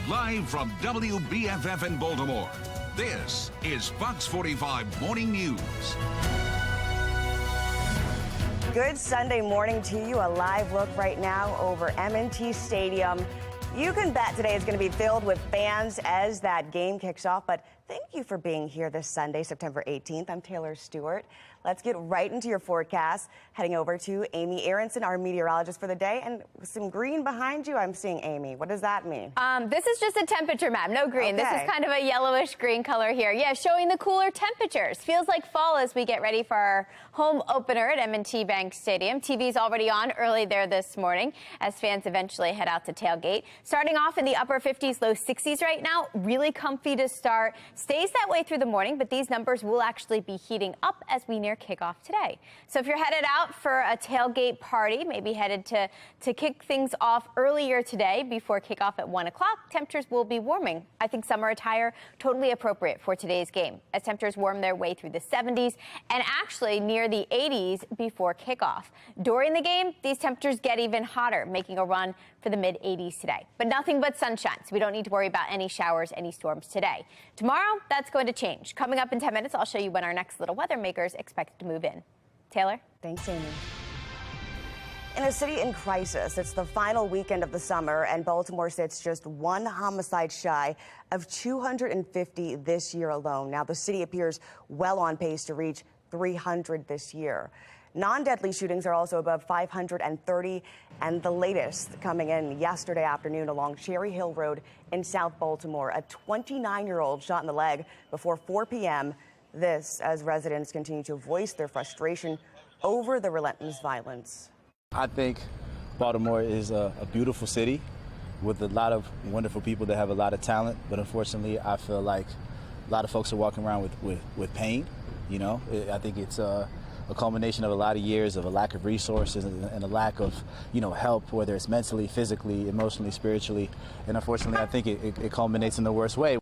Live from WBFF in Baltimore, this is Fox 45 Morning News. Good Sunday morning to you. A live look right now over M&T Stadium. You can bet today is going to be filled with fans as that game kicks off. But thank you for being here this Sunday, September 18th. I'm Taylor Stewart. Let's get right into your forecast. Heading over to Amy Aronson, our meteorologist for the day. And with some green behind you, I'm seeing Amy. What does that mean? This is just a temperature map, no green. Okay. This is kind of a yellowish green color here. Yeah, showing the cooler temperatures. Feels like fall as we get ready for our home opener at M&T Bank Stadium. TV's already on early there this morning as fans eventually head out to tailgate. Starting off in the upper 50s, low 60s right now. Really comfy to start. Stays that way through the morning, but these numbers will actually be heating up as we near kickoff today. So if you're headed out for a tailgate party, maybe headed to kick things off earlier today before kickoff at 1 o'clock, temperatures will be warming. I think summer attire totally appropriate for today's game as temperatures warm their way through the 70s and actually near the 80s before kickoff. During the game, these temperatures get even hotter, making a run for the mid 80s today. But nothing but sunshine, so we don't need to worry about any showers, any storms today. Tomorrow, that's going to change. Coming up in 10 minutes, I'll show you when our next little weather maker is expected to move in. Taylor? Thanks, Amy. In a city in crisis, it's the final weekend of the summer, and Baltimore sits just one homicide shy of 250 this year alone. Now, the city appears well on pace to reach 300 this year. Non-deadly shootings are also above 530, and the latest coming in yesterday afternoon along Cherry Hill Road in South Baltimore. A 29-year-old shot in the leg before 4 p.m. This as residents continue to voice their frustration over the relentless violence. I think Baltimore is a beautiful city with a lot of wonderful people that have a lot of talent, but unfortunately I feel like a lot of folks are walking around with pain. You know, I think it's a culmination of a lot of years of a lack of resources and a lack of, help, whether it's mentally, physically, emotionally, spiritually. And unfortunately, I think it culminates in the worst way.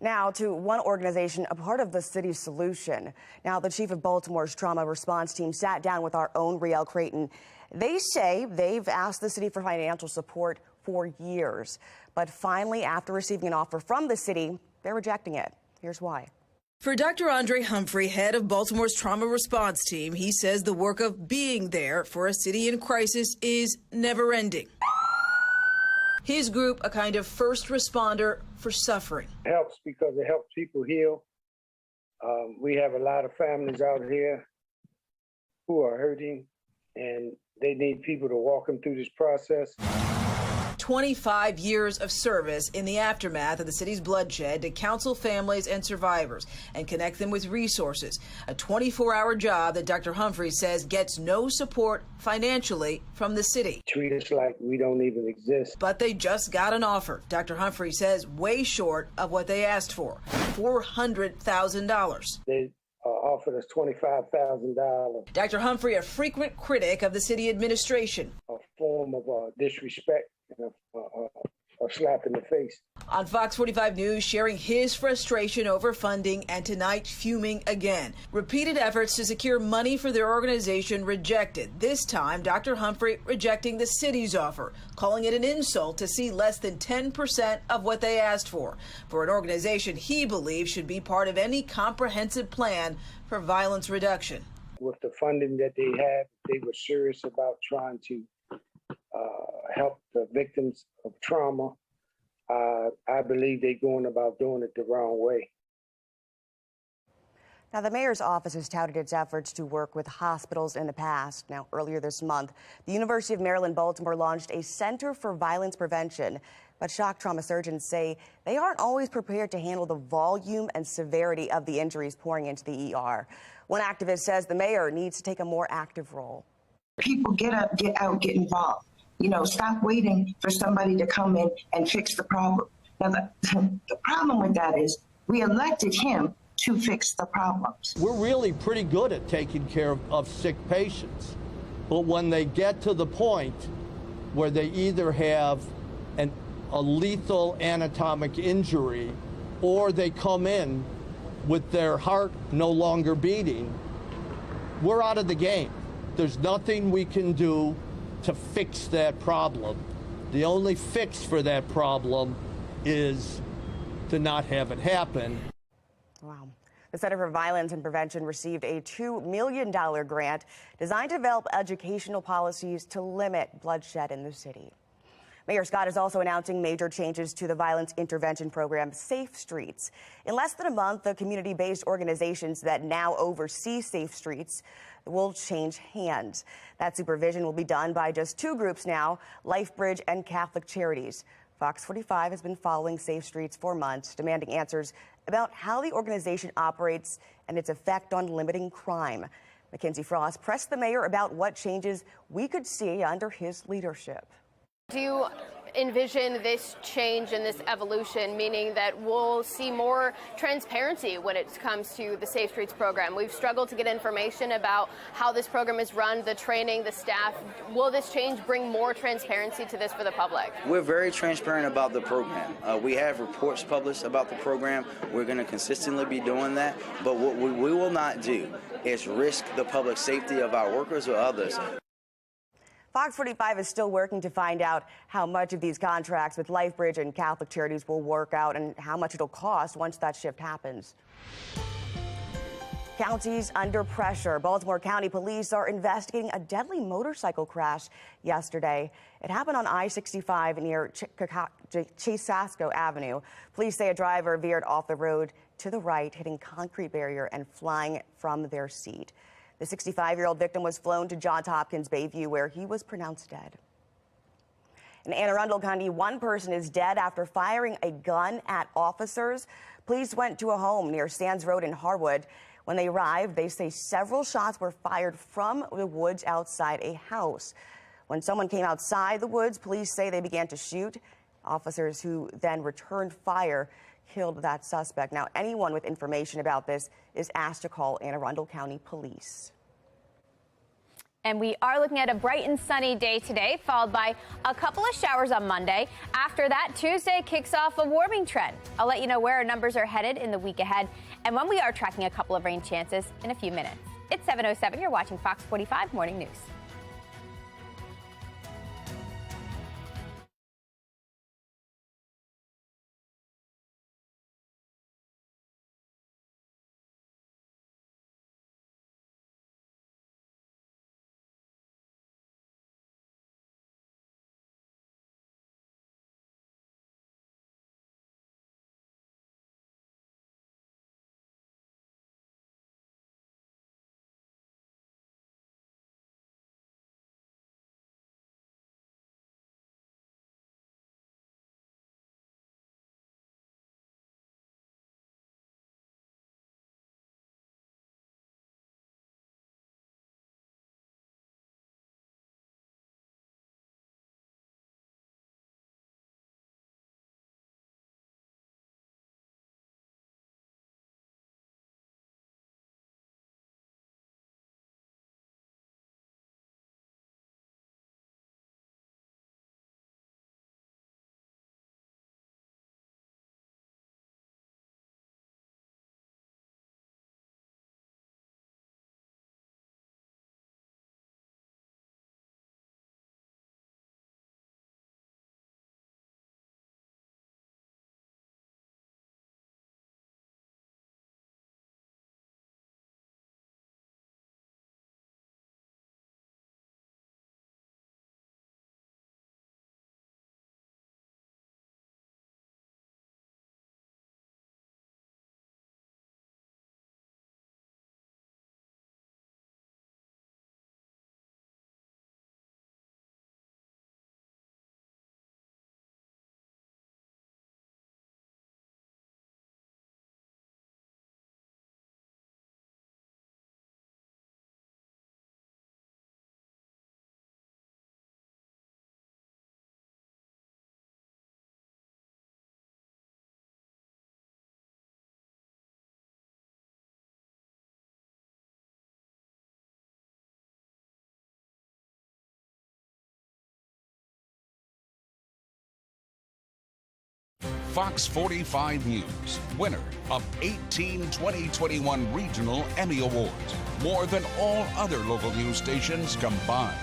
Now to one organization, a part of the city's solution. Now, the chief of Baltimore's trauma response team sat down with our own Riel Creighton. They say they've asked the city for financial support for years. But finally, after receiving an offer from the city, they're rejecting it. Here's why. For Dr. Andre Humphrey, head of Baltimore's trauma response team, he says the work of being there for a city in crisis is never ending. His group, a kind of first responder for suffering. It helps because it helps people heal. We have a lot of families out here who are hurting, and they need people to walk them through this process. 25 years of service in the aftermath of the city's bloodshed to counsel families and survivors and connect them with resources. A 24-hour job that Dr. Humphrey says gets no support financially from the city. Treat us like we don't even exist. But they just got an offer, Dr. Humphrey says, way short of what they asked for, $400,000. They offered us $25,000. Dr. Humphrey, a frequent critic of the city administration. A form of disrespect. A slap in the face. On Fox 45 News, sharing his frustration over funding and tonight fuming again. Repeated efforts to secure money for their organization rejected. This time, Dr. Humphrey rejecting the city's offer, calling it an insult to see less than 10% of what they asked for an organization he believes should be part of any comprehensive plan for violence reduction. With the funding that they have, they were serious about trying to help the victims of trauma. I believe they're going about doing it the wrong way. Now, the mayor's office has touted its efforts to work with hospitals in the past. Now, earlier this month, the University of Maryland, Baltimore launched a Center for Violence Prevention. But shock trauma surgeons say they aren't always prepared to handle the volume and severity of the injuries pouring into the ER. One activist says the mayor needs to take a more active role. People get up, get out, get involved. Stop waiting for somebody to come in and fix the problem. Now, the problem with that is we elected him to fix the problems. We're really pretty good at taking care of sick patients. But when they get to the point where they either have a lethal anatomic injury or they come in with their heart no longer beating, we're out of the game. There's nothing we can do to fix that problem. The only fix for that problem is to not have it happen. Wow. The Center for Violence and Prevention received a $2 million grant designed to develop educational policies to limit bloodshed in the city. Mayor Scott is also announcing major changes to the violence intervention program, Safe Streets. In less than a month, the community-based organizations that now oversee Safe Streets will change hands. That supervision will be done by just two groups now, LifeBridge and Catholic Charities. Fox 45 has been following Safe Streets for months, demanding answers about how the organization operates and its effect on limiting crime. Mackenzie Frost pressed the mayor about what changes we could see under his leadership. Do you envision this change and this evolution, meaning that we'll see more transparency when it comes to the Safe Streets program? We've struggled to get information about how this program is run, the training, the staff. Will this change bring more transparency to this for the public? We're very transparent about the program. We have reports published about the program. We're going to consistently be doing that. But what we will not do is risk the public safety of our workers or others. Fox 45 is still working to find out how much of these contracts with LifeBridge and Catholic Charities will work out and how much it'll cost once that shift happens. Counties under pressure. Baltimore County Police are investigating a deadly motorcycle crash yesterday. It happened on I-65 near Chasasco Avenue. Police say a driver veered off the road to the right, hitting concrete barrier and flying from their seat. The 65-year-old victim was flown to Johns Hopkins Bayview, where he was pronounced dead. In Anne Arundel County, one person is dead after firing a gun at officers. Police went to a home near Sands Road in Harwood. When they arrived, they say several shots were fired from the woods outside a house. When someone came outside the woods, police say they began to shoot. Officers who then returned fire killed that suspect. Now, anyone with information about this is asked to call Anne Arundel County Police. And we are looking at a bright and sunny day today, followed by a couple of showers on Monday. After that, Tuesday kicks off a warming trend. I'll let you know where our numbers are headed in the week ahead and when we are tracking a couple of rain chances in a few minutes. It's 7:07. You're watching Fox 45 Morning News. Fox 45 News, winner of 18 2021 Regional Emmy Awards, more than all other local news stations combined.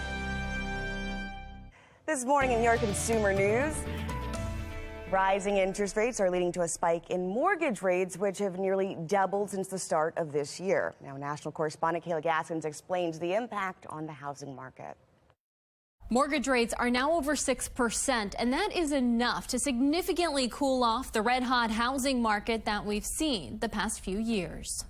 The this morning in your consumer news. Rising interest rates are leading to a spike in mortgage rates, which have nearly doubled since the start of this year. Now, national correspondent Kayla Gaskins explains the impact on the housing market. Mortgage rates are now over 6%, and that is enough to significantly cool off the red-hot housing market that we've seen the past few years.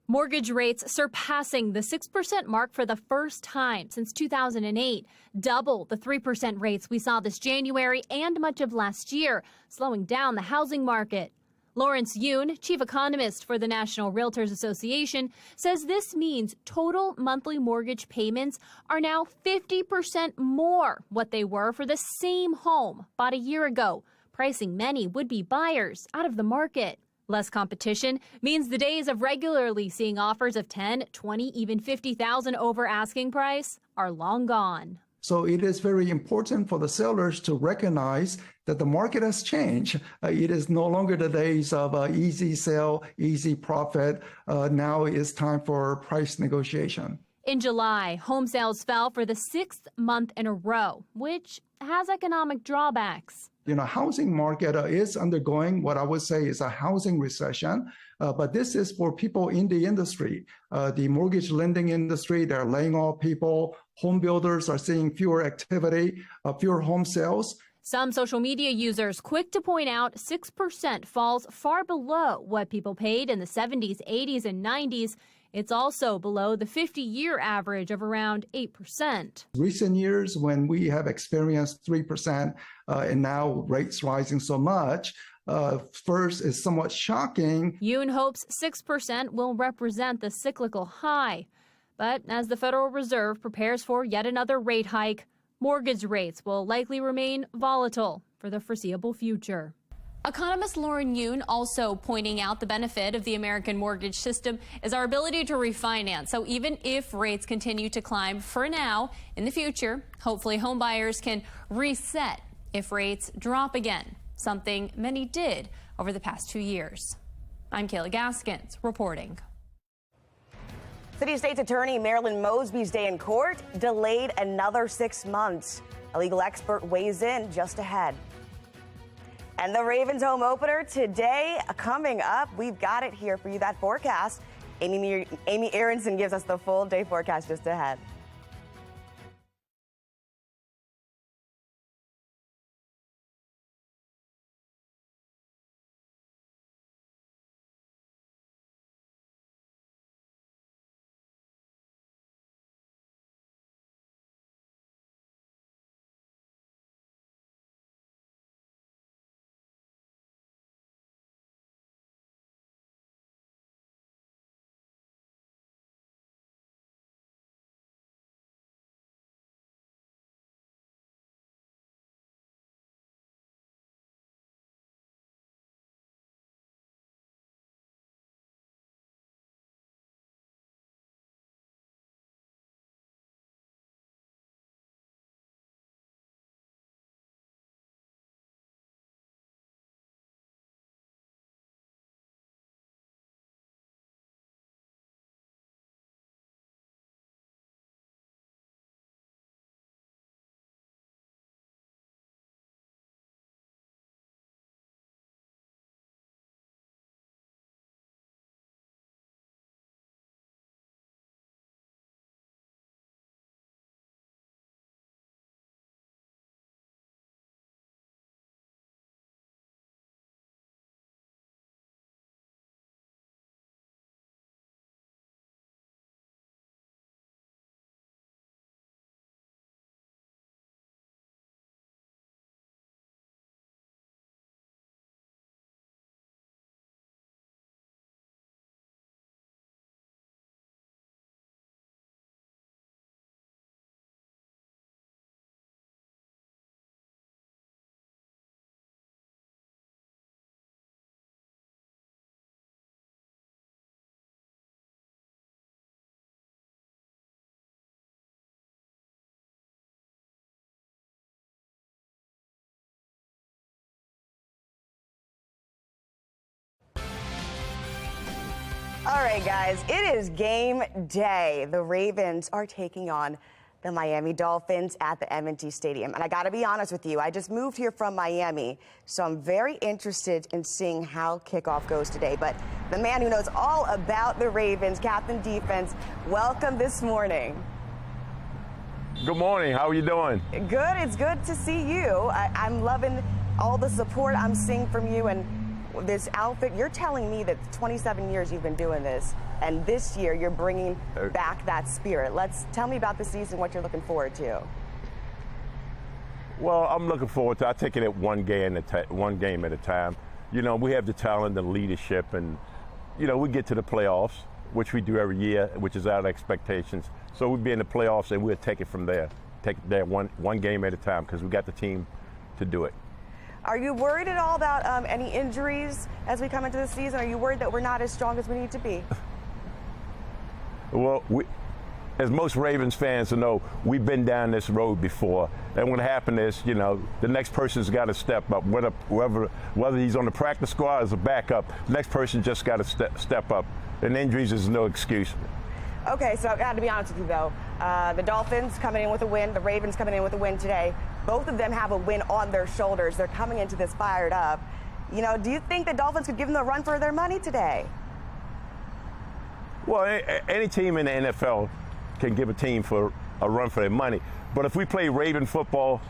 Mortgage rates surpassing the 6% mark for the first time since 2008, double the 3% rates we saw this January and much of last year, slowing down the housing market. Lawrence Yoon, chief economist for the National Realtors Association, says this means total monthly mortgage payments are now 50% more what they were for the same home bought a year ago, pricing many would-be buyers out of the market. Less competition means the days of regularly seeing offers of 10, 20, even 50,000 over asking price are long gone. So it is very important for the sellers to recognize that the market has changed. It is no longer the days of easy sale, easy profit. Now it's time for price negotiation. In July, home sales fell for the 6th month in a row, which has economic drawbacks. Housing market is undergoing what I would say is a housing recession, but this is for people in the industry. The mortgage lending industry, they're laying off people. Home builders are seeing fewer activity, fewer home sales. Some social media users quick to point out 6% falls far below what people paid in the 70s, 80s, and 90s. It's also below the 50-year average of around 8%. Recent years, when we have experienced 3% and now rates rising so much, first is somewhat shocking. Yoon hopes 6% will represent the cyclical high. But as the Federal Reserve prepares for yet another rate hike, mortgage rates will likely remain volatile for the foreseeable future. Economist Lauren Yoon also pointing out the benefit of the American mortgage system is our ability to refinance. So even if rates continue to climb for now, in the future, hopefully home buyers can reset if rates drop again, something many did over the past 2 years. I'm Kayla Gaskins reporting. City State's Attorney Marilyn Mosby's day in court delayed another 6 months. A legal expert weighs in just ahead. And the Ravens home opener today coming up. We've got it here for you, that forecast. Amy Aronson gives us the full day forecast just ahead. All right, guys, it is game day. The Ravens are taking on the Miami Dolphins at the M&T Stadium. And I got to be honest with you, I just moved here from Miami, so I'm very interested in seeing how kickoff goes today. But the man who knows all about the Ravens, Captain Defense, welcome this morning. Good morning. How are you doing? Good. It's good to see you. I'm loving all the support I'm seeing from you and this outfit. You're telling me that 27 years you've been doing this, and this year you're bringing back that spirit. Tell me about the season, what you're looking forward to. Well, I'm looking forward to. I take it at one game at a time. You know, we have the talent, the leadership, and you know, we get to the playoffs, which we do every year, which is our expectations. So we'll be in the playoffs, and we'll take it from there. Take it there one game at a time, because we got the team to do it. Are you worried at all about any injuries as we come into the season? Are you worried that we're not as strong as we need to be? Well, as most Ravens fans know, we've been down this road before. And what happened is, you know, the next person's got to step up. Whether he's on the practice squad as a backup, the next person just got to step up. And injuries is no excuse. Okay, so I got to be honest with you, though. The Dolphins coming in with a win, the Ravens coming in with a win today. Both of them have a win on their shoulders. They're coming into this fired up. You know, do you think the Dolphins could give them a run for their money today? Well, any team in the NFL can give a team for a run for their money. But if we play Raven football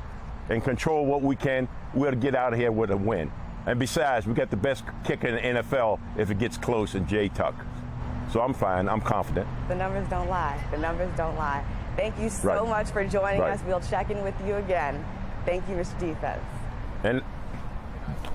and control what we can, we'll get out of here with a win. And besides, we got the best kicker in the NFL if it gets close in Jay Tuck. So I'm fine. I'm confident. The numbers don't lie. The numbers don't lie. Thank you so much for joining us. We'll check in with you again. Thank you, Mr. Defense. And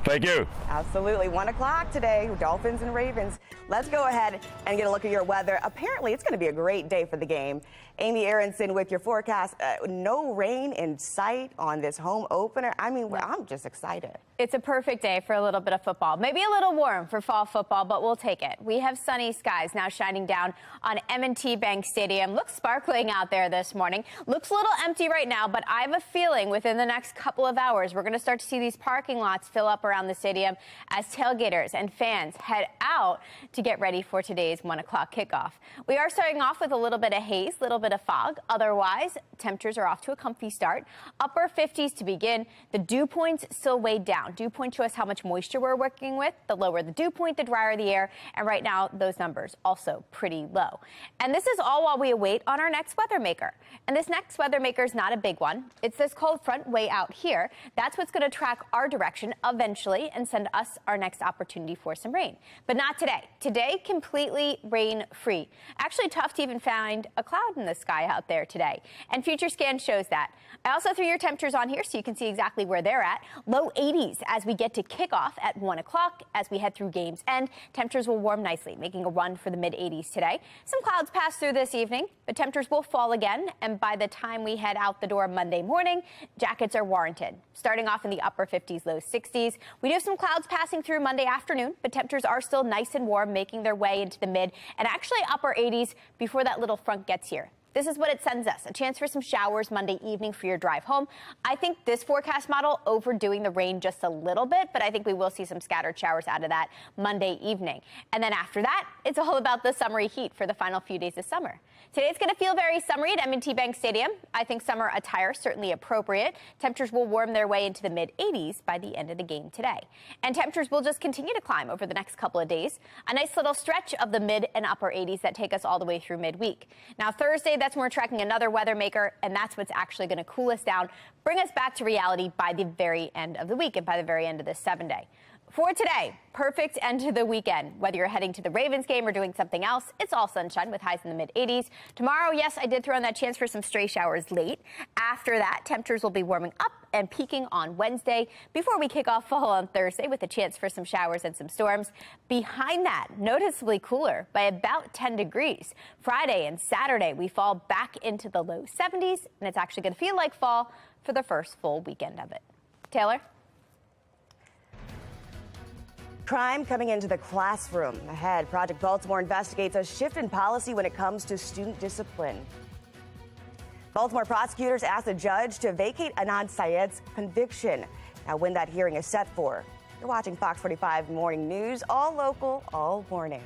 thank you. Absolutely. 1 o'clock today, Dolphins and Ravens. Let's go ahead and get a look at your weather. Apparently, it's going to be a great day for the game. Amy Aronson with your forecast. No rain in sight on this home opener. I mean, I'm just excited. It's a perfect day for a little bit of football. Maybe a little warm for fall football, but we'll take it. We have sunny skies now shining down on M&T Bank Stadium. Looks sparkling out there this morning. Looks a little empty right now, but I have a feeling within the next couple of hours, we're going to start to see these parking lots fill up around the stadium as tailgaters and fans head out to get ready for today's 1 o'clock kickoff. We are starting off with a little bit of haze, a little bit of fog. Otherwise, temperatures are off to a comfy start. Upper 50s to begin. The dew points still weighed down. Dew point shows us how much moisture we're working with. The lower the dew point, the drier the air. And right now, those numbers also pretty low. And this is all while we await on our next weather maker. And this next weather maker is not a big one. It's this cold front way out here. That's what's going to track our direction eventually and send us our next opportunity for some rain. But not today. Today, completely rain-free. Actually tough to even find a cloud in the sky out there today. And Future Scan shows that. I also threw your temperatures on here so you can see exactly where they're at. Low 80s as we get to kickoff at 1 o'clock. As we head through game's end, temperatures will warm nicely, making a run for the mid-80s today. Some clouds pass through this evening, but temperatures will fall again. And by the time we head out the door Monday morning, jackets are warranted. Starting off in the upper 50s, low 60s. We do have some clouds passing through Monday afternoon, but temperatures are still nice and warm, making their way into the mid and actually upper 80s before that little front gets here. This is what it sends us, a chance for some showers Monday evening for your drive home. I think this forecast model overdoing the rain just a little bit, but I think we will see some scattered showers out of that Monday evening. And then after that, it's all about the summery heat for the final few days of summer. Today's going to feel very summery at M&T Bank Stadium. I think summer attire certainly appropriate. Temperatures will warm their way into the mid-80s by the end of the game today. And temperatures will just continue to climb over the next couple of days. A nice little stretch of the mid and upper 80s that take us all the way through midweek. Now Thursday, that's when we're tracking another weather maker, and that's what's actually going to cool us down, bring us back to reality by the very end of the week and by the very end of this 7-day. For today, perfect end to the weekend. Whether you're heading to the Ravens game or doing something else, it's all sunshine with highs in the mid-80s. Tomorrow, yes, I did throw in that chance for some stray showers late. After that, temperatures will be warming up and peaking on Wednesday before we kick off fall on Thursday with a chance for some showers and some storms. Behind that, noticeably cooler by about 10 degrees. Friday and Saturday, we fall back into the low 70s, and it's actually going to feel like fall for the first full weekend of it. Taylor? Crime coming into the classroom. Ahead, Project Baltimore investigates a shift in policy when it comes to student discipline. Baltimore prosecutors asked a judge to vacate Anand Syed's conviction. Now, when that hearing is set for. You're watching Fox 45 Morning News, all local, all morning.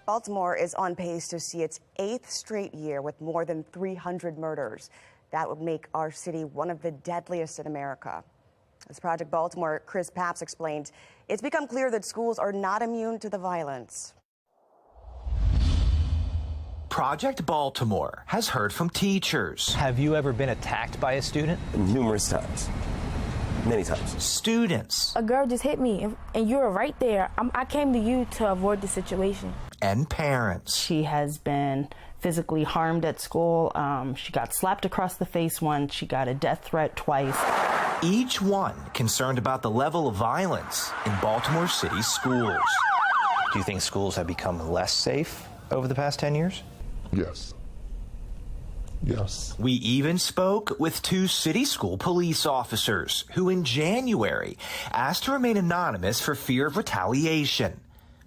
Baltimore is on pace to see its 8th straight year with more than 300 murders. That would make our city one of the deadliest in America. As Project Baltimore Chris Papps explained, it's become clear that schools are not immune to the violence. Project Baltimore has heard from teachers. Have you ever been attacked by a student? Numerous times. Many times. Students. A girl just hit me, and you were right there. I came to you to avoid the situation. And parents. She has been physically harmed at school. She got slapped across the face once. She got a death threat twice. Each one concerned about the level of violence in Baltimore City schools. Do you think schools have become less safe over the past 10 years? Yes. Yes. We even spoke with 2 city school police officers who in January asked to remain anonymous for fear of retaliation,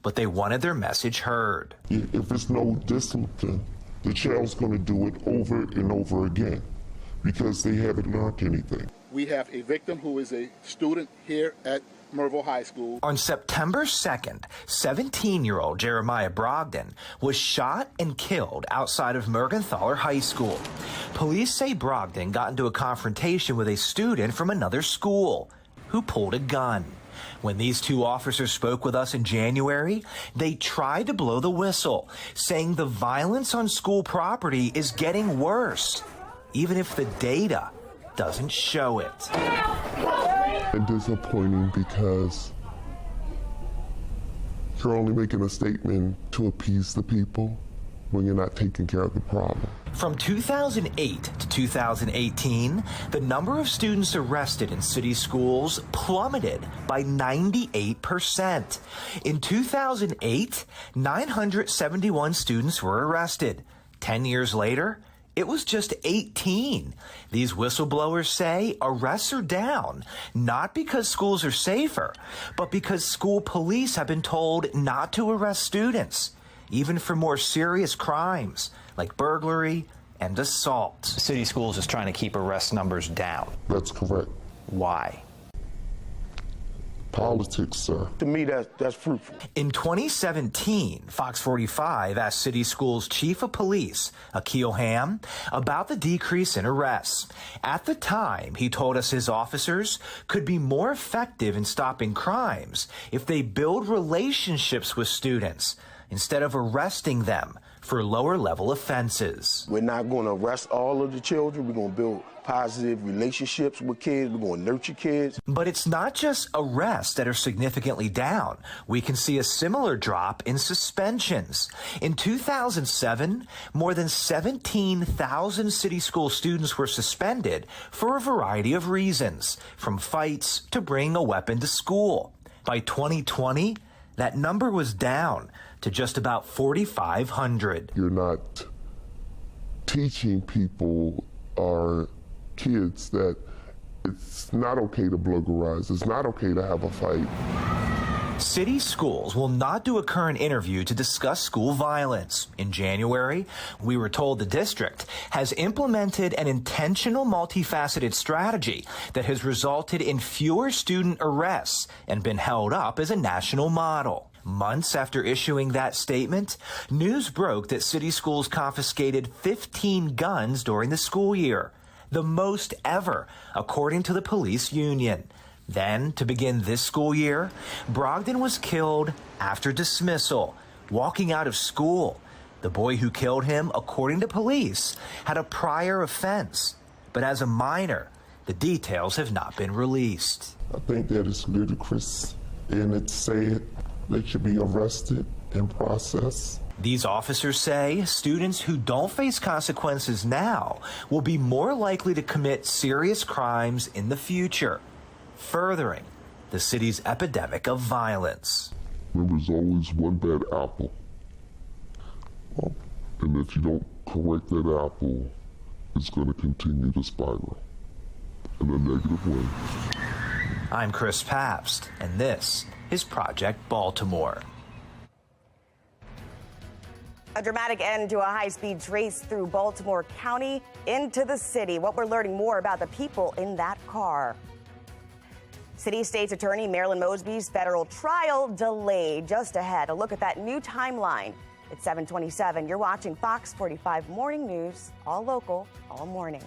but they wanted their message heard. If it's no discipline, the child's going to do it over and over again because they haven't learned anything. We have a victim who is a student here at Merville High School. On September 2nd, 17-year-old Jeremiah Brogdon was shot and killed outside of Mergenthaler High School. Police say Brogdon got into a confrontation with a student from another school who pulled a gun. When these 2 officers spoke with us in January, they tried to blow the whistle, saying the violence on school property is getting worse, even if the data doesn't show it. And disappointing because you're only making a statement to appease the people when you're not taking care of the problem. From 2008 to 2018, the number of students arrested in city schools plummeted by 98%. In 2008, 971 students were arrested. 10 years later, it was just 18. These whistleblowers say arrests are down, not because schools are safer, but because school police have been told not to arrest students, even for more serious crimes like burglary and assault. City schools is trying to keep arrest numbers down. That's correct. Why? Politics, sir. To me, that's fruitful. In 2017, FOX45 asked City Schools Chief of Police, Akil Ham, about the decrease in arrests. At the time, he told us his officers could be more effective in stopping crimes if they build relationships with students instead of arresting them for lower-level offenses. We're not going to arrest all of the children. We're going to build positive relationships with kids. We're going to nurture kids. But it's not just arrests that are significantly down. We can see a similar drop in suspensions. In 2007, more than 17,000 city school students were suspended for a variety of reasons, from fights to bringing a weapon to school. By 2020, that number was down to just about 4,500. You're not teaching people or kids that it's not okay to burglarize, it's not okay to have a fight. City schools will not do a current interview to discuss school violence. In January, we were told the district has implemented an intentional multifaceted strategy that has resulted in fewer student arrests and been held up as a national model. Months after issuing that statement, news broke that city schools confiscated 15 guns during the school year, the most ever, according to the police union. Then, to begin this school year, Brogdon was killed after dismissal, walking out of school. The boy who killed him, according to police, had a prior offense. But as a minor, the details have not been released. I think that is ludicrous, and it's sad they should be arrested and processed. These officers say students who don't face consequences now will be more likely to commit serious crimes in the future, furthering the city's epidemic of violence. There's always one bad apple. And if you don't correct that apple, it's going to continue to spiral in a negative way. I'm Chris Papst, and this is Project Baltimore. A dramatic end to a high-speed race through Baltimore County into the city. What we're learning more about the people in that car. City State's Attorney Marilyn Mosby's federal trial delayed. Just ahead, a look at that new timeline It's 7:27. You're watching Fox 45 Morning News, all local, all morning.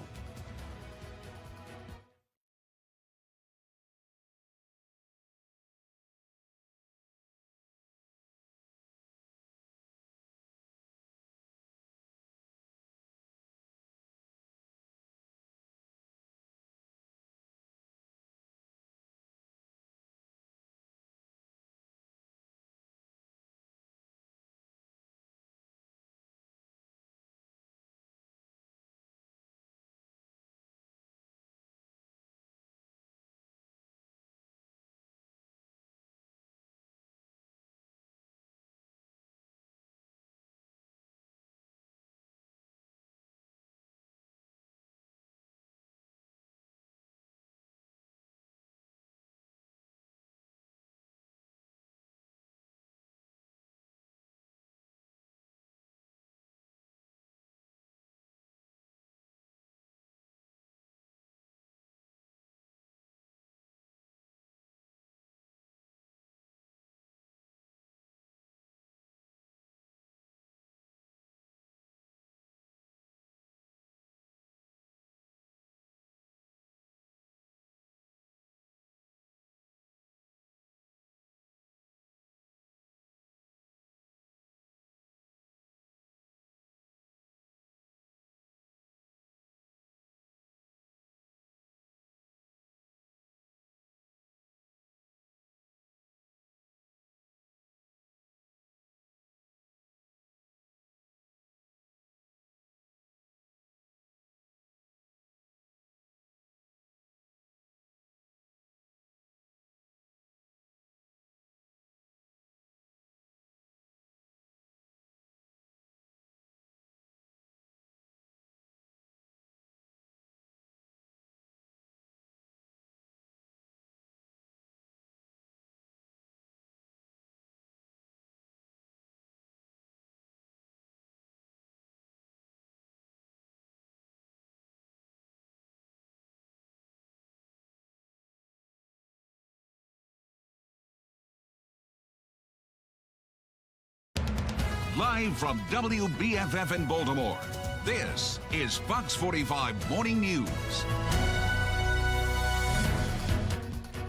Live from WBFF in Baltimore, this is Fox 45 Morning News.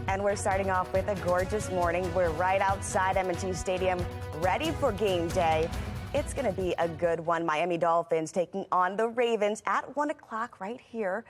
And we're starting off with a gorgeous morning. We're right outside M&T Stadium, ready for game day. It's going to be a good one. Miami Dolphins taking on the Ravens at 1 o'clock right here.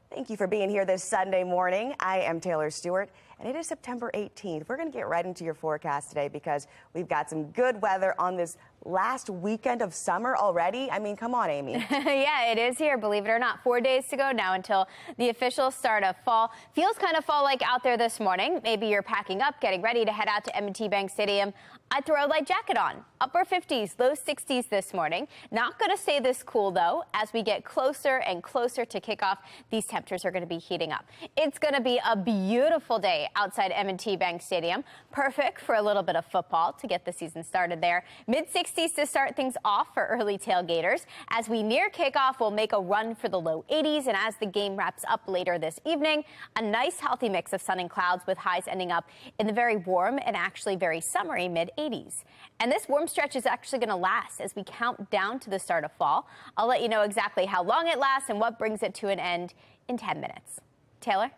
Thank you for being here this Sunday morning. I am Taylor Stewart, and it is September 18th. We're going to get right into your forecast today because we've got some good weather on this last weekend of summer already. I mean, come on, Amy. Yeah, it is here, believe it or not. 4 days to go now until the official start of fall. Feels kind of fall-like out there this morning. Maybe you're packing up, getting ready to head out to M&T Bank Stadium. I'd throw a light jacket on. Upper 50s, low 60s this morning. Not going to stay this cool, though. As we get closer and closer to kickoff, these temperatures are going to be heating up. It's going to be a beautiful day outside M&T Bank Stadium. Perfect for a little bit of football to get the season started there. Mid-60s to start things off for early tailgaters. As we near kickoff, we'll make a run for the low 80s. And as the game wraps up later this evening, a nice healthy mix of sun and clouds with highs ending up in the very warm and actually very summery mid-80s. And this warm stretch is actually going to last as we count down to the start of fall. I'll let you know exactly how long it lasts and what brings it to an end in 10 minutes. Taylor?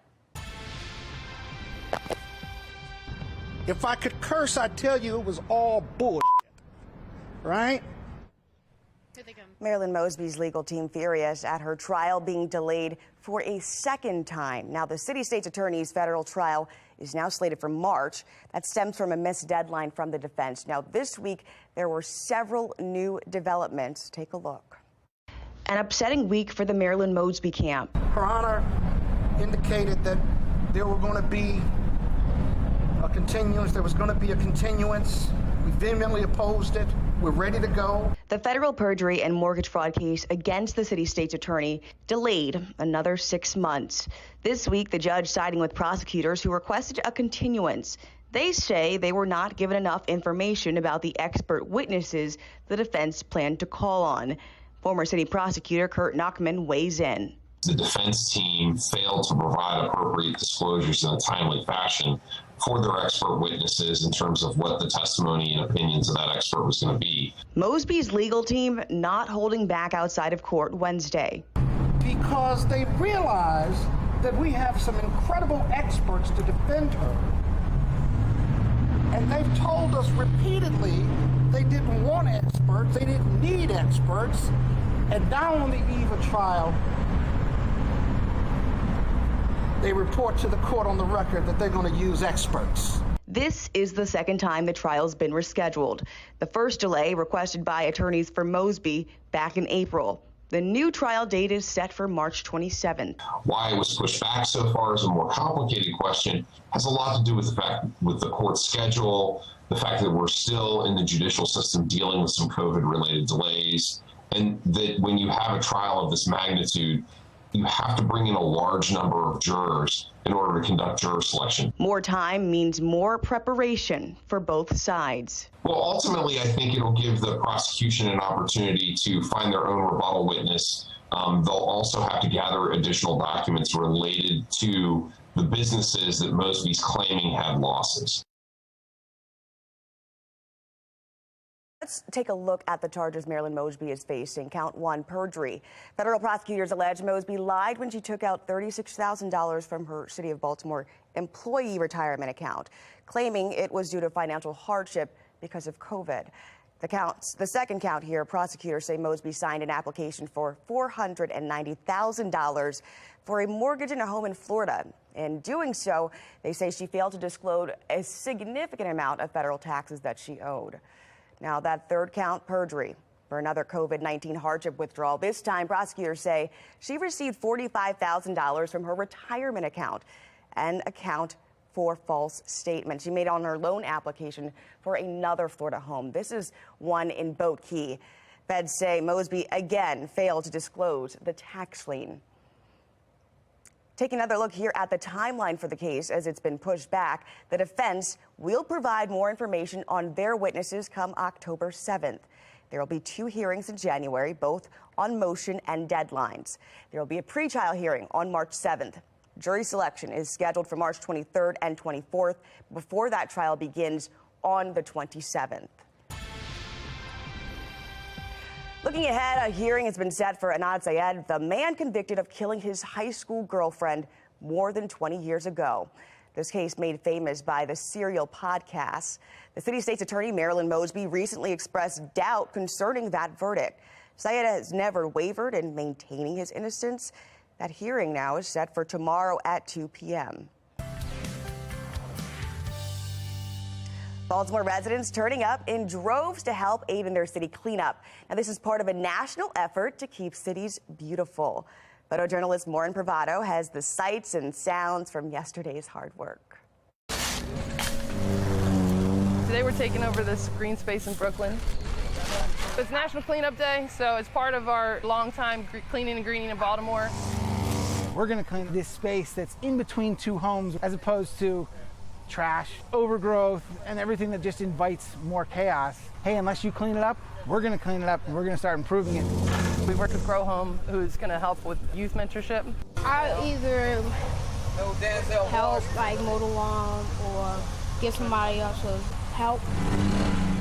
If I could curse, I'd tell you it was all bullshit, right? Marilyn Mosby's legal team furious at her trial being delayed for a second time. Now, the city state's attorney's federal trial is now slated for March. That stems from a missed deadline from the defense. Now, this week, there were several new developments. Take a look. An upsetting week for the Marilyn Mosby camp. Her Honor indicated that there were going to be a continuance. There was going to be a continuance. We vehemently opposed it. We're ready to go. The federal perjury and mortgage fraud case against the city state's attorney delayed another 6 months. This week, the judge siding with prosecutors who requested a continuance. They say they were not given enough information about the expert witnesses the defense planned to call on. Former city prosecutor Kurt Nachman weighs in. The defense team failed to provide appropriate disclosures in a timely fashion for their expert witnesses in terms of what the testimony and opinions of that expert was going to be. Mosby's legal team not holding back outside of court Wednesday. Because they realize that we have some incredible experts to defend her. And they've told us repeatedly they didn't want experts, they didn't need experts. And now on the eve of trial, they report to the court on the record that they're going to use experts. This is the second time the trial's been rescheduled. The first delay requested by attorneys for Mosby back in April. The new trial date is set for March 27th. Why it was pushed back so far is a more complicated question. Has a lot to do with the fact with the court schedule, the fact that we're still in the judicial system dealing with some COVID-related delays, and that when you have a trial of this magnitude, you have to bring in a large number of jurors in order to conduct juror selection. More time means more preparation for both sides. Well, ultimately, I think it'll give the prosecution an opportunity to find their own rebuttal witness. They'll also have to gather additional documents related to the businesses that Mosby's claiming had losses. Let's take a look at the charges Marilyn Mosby is facing. Count 1, perjury. Federal prosecutors allege Mosby lied when she took out $36,000 from her City of Baltimore employee retirement account, claiming it was due to financial hardship because of COVID. The second count here, prosecutors say Mosby signed an application for $490,000 for a mortgage in a home in Florida. In doing so, they say she failed to disclose a significant amount of federal taxes that she owed. Now, that third count, perjury, for another COVID-19 hardship withdrawal. This time, prosecutors say she received $45,000 from her retirement account, an account for false statements she made on her loan application for another Florida home. This is one in Boat Key. Feds say Mosby again failed to disclose the tax lien. Take another look here at the timeline for the case as it's been pushed back. The defense will provide more information on their witnesses come October 7th. There will be 2 hearings in January, both on motion and deadlines. There will be a pretrial hearing on March 7th. Jury selection is scheduled for March 23rd and 24th before that trial begins on the 27th. Looking ahead, a hearing has been set for Anad Syed, the man convicted of killing his high school girlfriend more than 20 years ago. This case made famous by the Serial podcast. The city state's attorney, Marilyn Mosby, recently expressed doubt concerning that verdict. Syed has never wavered in maintaining his innocence. That hearing now is set for tomorrow at 2 p.m. Baltimore residents turning up in droves to help aid in their city cleanup. Now, this is part of a national effort to keep cities beautiful. Photojournalist Maureen Pravado has the sights and sounds from yesterday's hard work. Today we're taking over this green space in Brooklyn. It's National Cleanup Day, so it's part of our long-time cleaning and greening in Baltimore. We're going to clean this space that's in between 2 homes as opposed to trash, overgrowth, and everything that just invites more chaos. Hey, unless you clean it up, we're going to clean it up and we're going to start improving it. We work with Grow Home, who's going to help with youth mentorship. I'll either help, like mow the lawn, or get somebody else to help.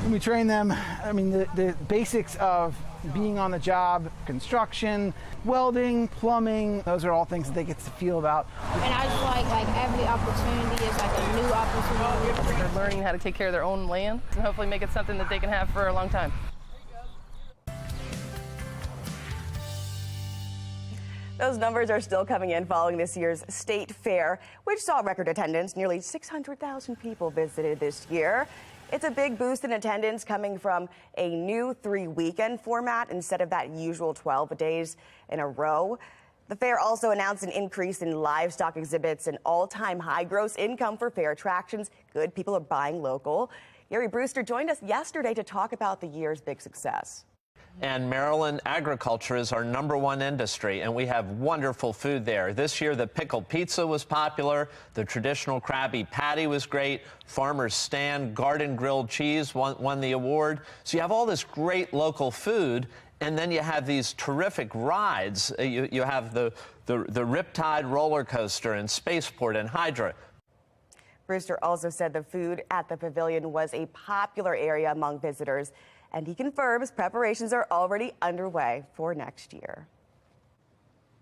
When we train them, I mean, the basics of being on the job, construction, welding, plumbing, those are all things that they get to feel about. And I just like every opportunity is like a new opportunity. They're learning how to take care of their own land and hopefully make it something that they can have for a long time. Those numbers are still coming in following this year's state fair, which saw record attendance. Nearly 600,000 people visited this year. It's a big boost in attendance coming from a new 3-weekend format instead of that usual 12 days in a row. The fair also announced an increase in livestock exhibits, an all-time high gross income for fair attractions. Good people are buying local. Gary Brewster joined us yesterday to talk about the year's big success. And Maryland, agriculture is our #1 industry, and we have wonderful food there. This year, the pickled pizza was popular. The traditional Krabby Patty was great. Farmer's Stand garden grilled cheese won the award. So you have all this great local food, and then you have these terrific rides. You have the Riptide roller coaster and Spaceport and Hydra. Brewster also said the food at the pavilion was a popular area among visitors, and he confirms preparations are already underway for next year.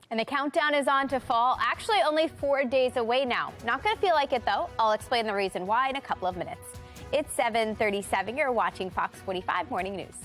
And the countdown is on to fall, actually only 4 days away now. Not going to feel like it, though. I'll explain the reason why in a couple of minutes. It's 7:37. You're watching Fox 45 Morning News.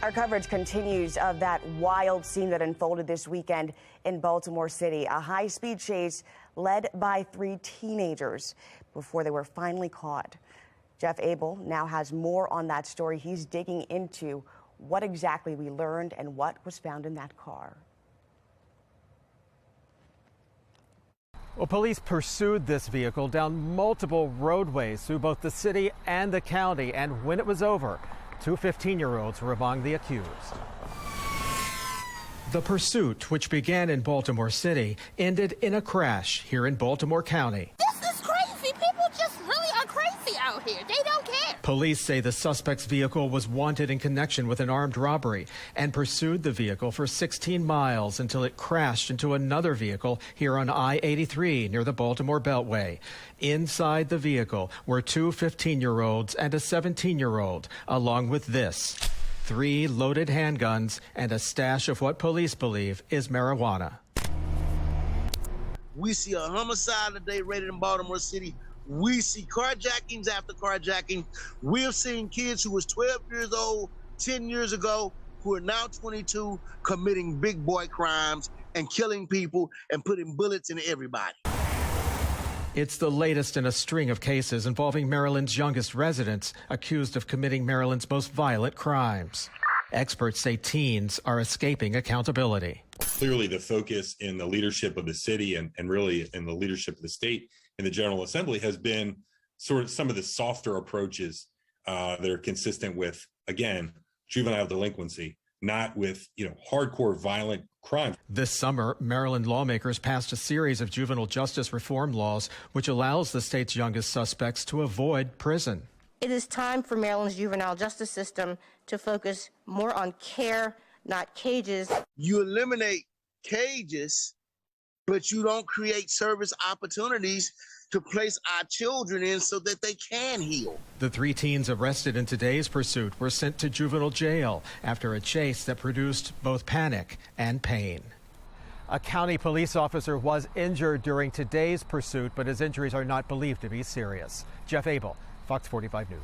Our coverage continues of that wild scene that unfolded this weekend in Baltimore City. A high-speed chase led by 3 teenagers before they were finally caught. Jeff Abel now has more on that story. He's digging into what exactly we learned and what was found in that car. Well, police pursued this vehicle down multiple roadways through both the city and the county, and when it was over, 2 15-year-olds were among the accused. The pursuit, which began in Baltimore City, ended in a crash here in Baltimore County. This is crazy. People just really are crazy out here. They don't care. Police say the suspect's vehicle was wanted in connection with an armed robbery and pursued the vehicle for 16 miles until it crashed into another vehicle here on I-83 near the Baltimore Beltway. Inside the vehicle were 2 15-year-olds and a 17-year-old, along with this: 3 loaded handguns and a stash of what police believe is marijuana. We see a homicide today rated in Baltimore City. We see carjackings after carjacking. We have seen kids who was 12 years old 10 years ago who are now 22 committing big boy crimes and killing people and putting bullets in everybody. It's the latest in a string of cases involving Maryland's youngest residents accused of committing Maryland's most violent crimes. Experts say teens are escaping accountability. Clearly, the focus in the leadership of the city and really in the leadership of the state and the General Assembly has been sort of some of the softer approaches that are consistent with, again, juvenile delinquency, not with, hardcore violent crime. This summer, Maryland lawmakers passed a series of juvenile justice reform laws which allows the state's youngest suspects to avoid prison. It is time for Maryland's juvenile justice system to focus more on care, not cages. You eliminate cages, but you don't create service opportunities to place our children in so that they can heal. The 3 teens arrested in today's pursuit were sent to juvenile jail after a chase that produced both panic and pain. A county police officer was injured during today's pursuit, but his injuries are not believed to be serious. Jeff Abel, Fox 45 News.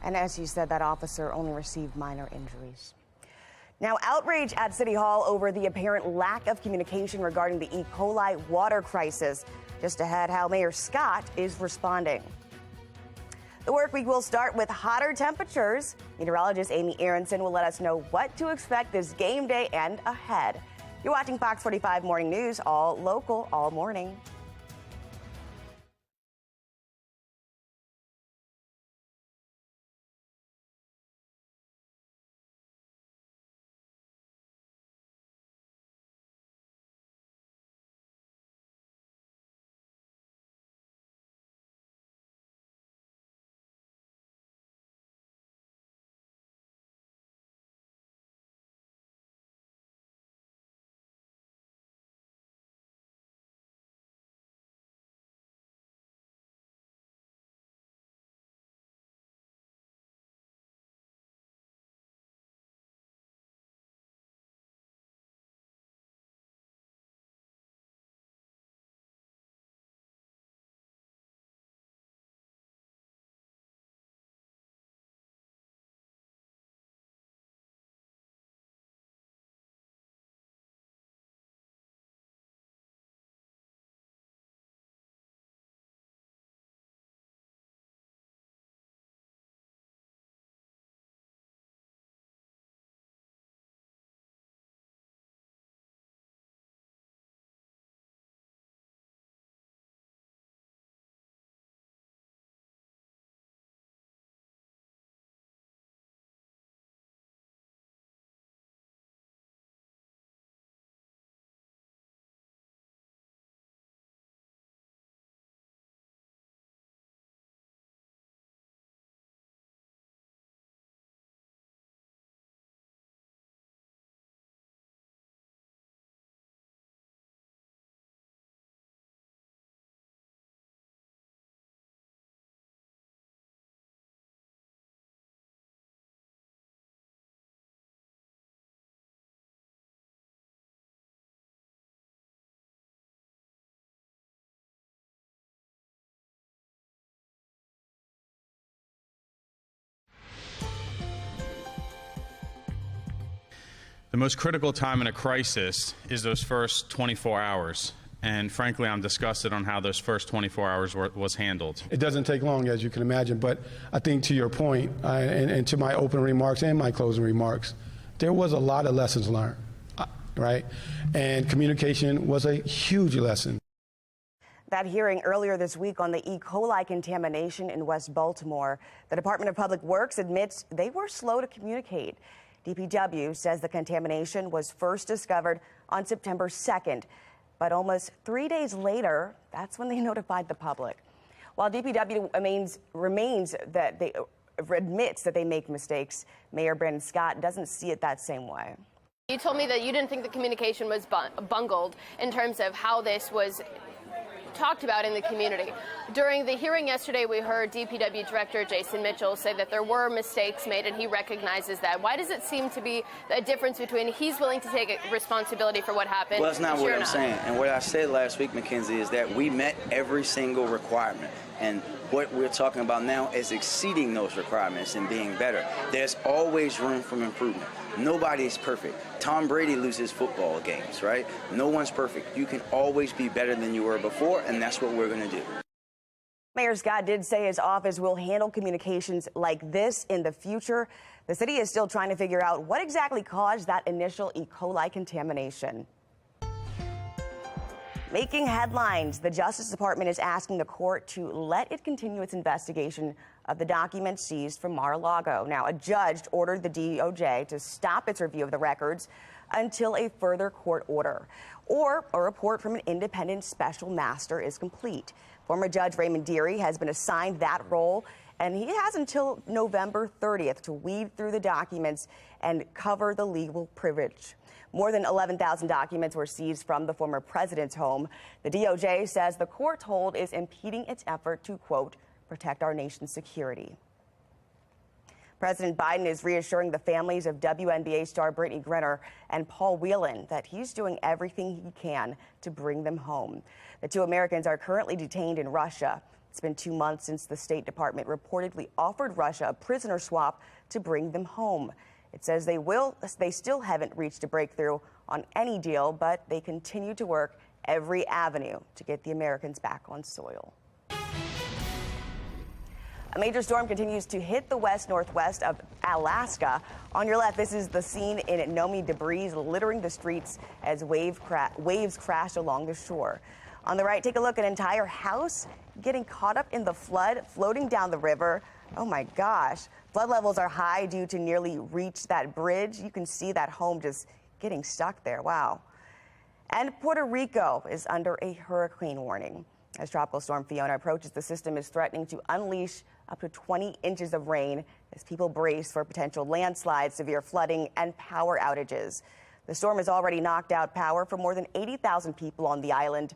And as you said, that officer only received minor injuries. Now, outrage at City Hall over the apparent lack of communication regarding the E. coli water crisis. Just ahead, how Mayor Scott is responding. The work week will start with hotter temperatures. Meteorologist Amy Aronson will let us know what to expect this game day and ahead. You're watching Fox 45 Morning News, all local, all morning. The most critical time in a crisis is those first 24 hours. And frankly, I'm disgusted on how those first 24 hours was handled. It doesn't take long, as you can imagine, but I think to your point, and to my opening remarks and my closing remarks, there was a lot of lessons learned, right? And communication was a huge lesson. That hearing earlier this week on the E. coli contamination in West Baltimore, the Department of Public Works admits they were slow to communicate. DPW says the contamination was first discovered on September 2nd. But almost 3 days later, that's when they notified the public. While DPW admits that they make mistakes, Mayor Brandon Scott doesn't see it that same way. You told me that you didn't think the communication was bungled in terms of how this was talked about in the community. During the hearing yesterday, we heard DPW Director Jason Mitchell say that there were mistakes made, and he recognizes that. Why does it seem to be a difference between he's willing to take responsibility for what happened? Well, that's not what I'm saying. And what I said last week, Mackenzie, is that we met every single requirement. And what we're talking about now is exceeding those requirements and being better. There's always room for improvement. Nobody is perfect. Tom Brady loses football games, right? No one's perfect. You can always be better than you were before, and that's what we're going to do. Mayor Scott did say his office will handle communications like this in the future. The city is still trying to figure out what exactly caused that initial E. coli contamination. Making headlines, the Justice Department is asking the court to let it continue its investigation of the documents seized from Mar-a-Lago. Now, a judge ordered the DOJ to stop its review of the records until a further court order or a report from an independent special master is complete. Former Judge Raymond Deary has been assigned that role, and he has until November 30th to weed through the documents and cover the legal privilege. More than 11,000 documents were seized from the former president's home. The DOJ says the court hold is impeding its effort to, quote, protect our nation's security. President Biden is reassuring the families of WNBA star Brittany Griner and Paul Whelan that he's doing everything he can to bring them home. The two Americans are currently detained in Russia. It's been 2 months since the State Department reportedly offered Russia a prisoner swap to bring them home. It says they still haven't reached a breakthrough on any deal, but they continue to work every avenue to get the Americans back on soil. A major storm continues to hit the west-northwest of Alaska. On your left, this is the scene in Nomi, debris littering the streets as waves crash along the shore. On the right, take a look at an entire house getting caught up in the flood, floating down the river. Oh my gosh. Flood levels are high due to nearly reach that bridge. You can see that home just getting stuck there. Wow. And Puerto Rico is under a hurricane warning. As Tropical Storm Fiona approaches, the system is threatening to unleash up to 20 inches of rain as people brace for potential landslides, severe flooding, and power outages. The storm has already knocked out power for more than 80,000 people on the island.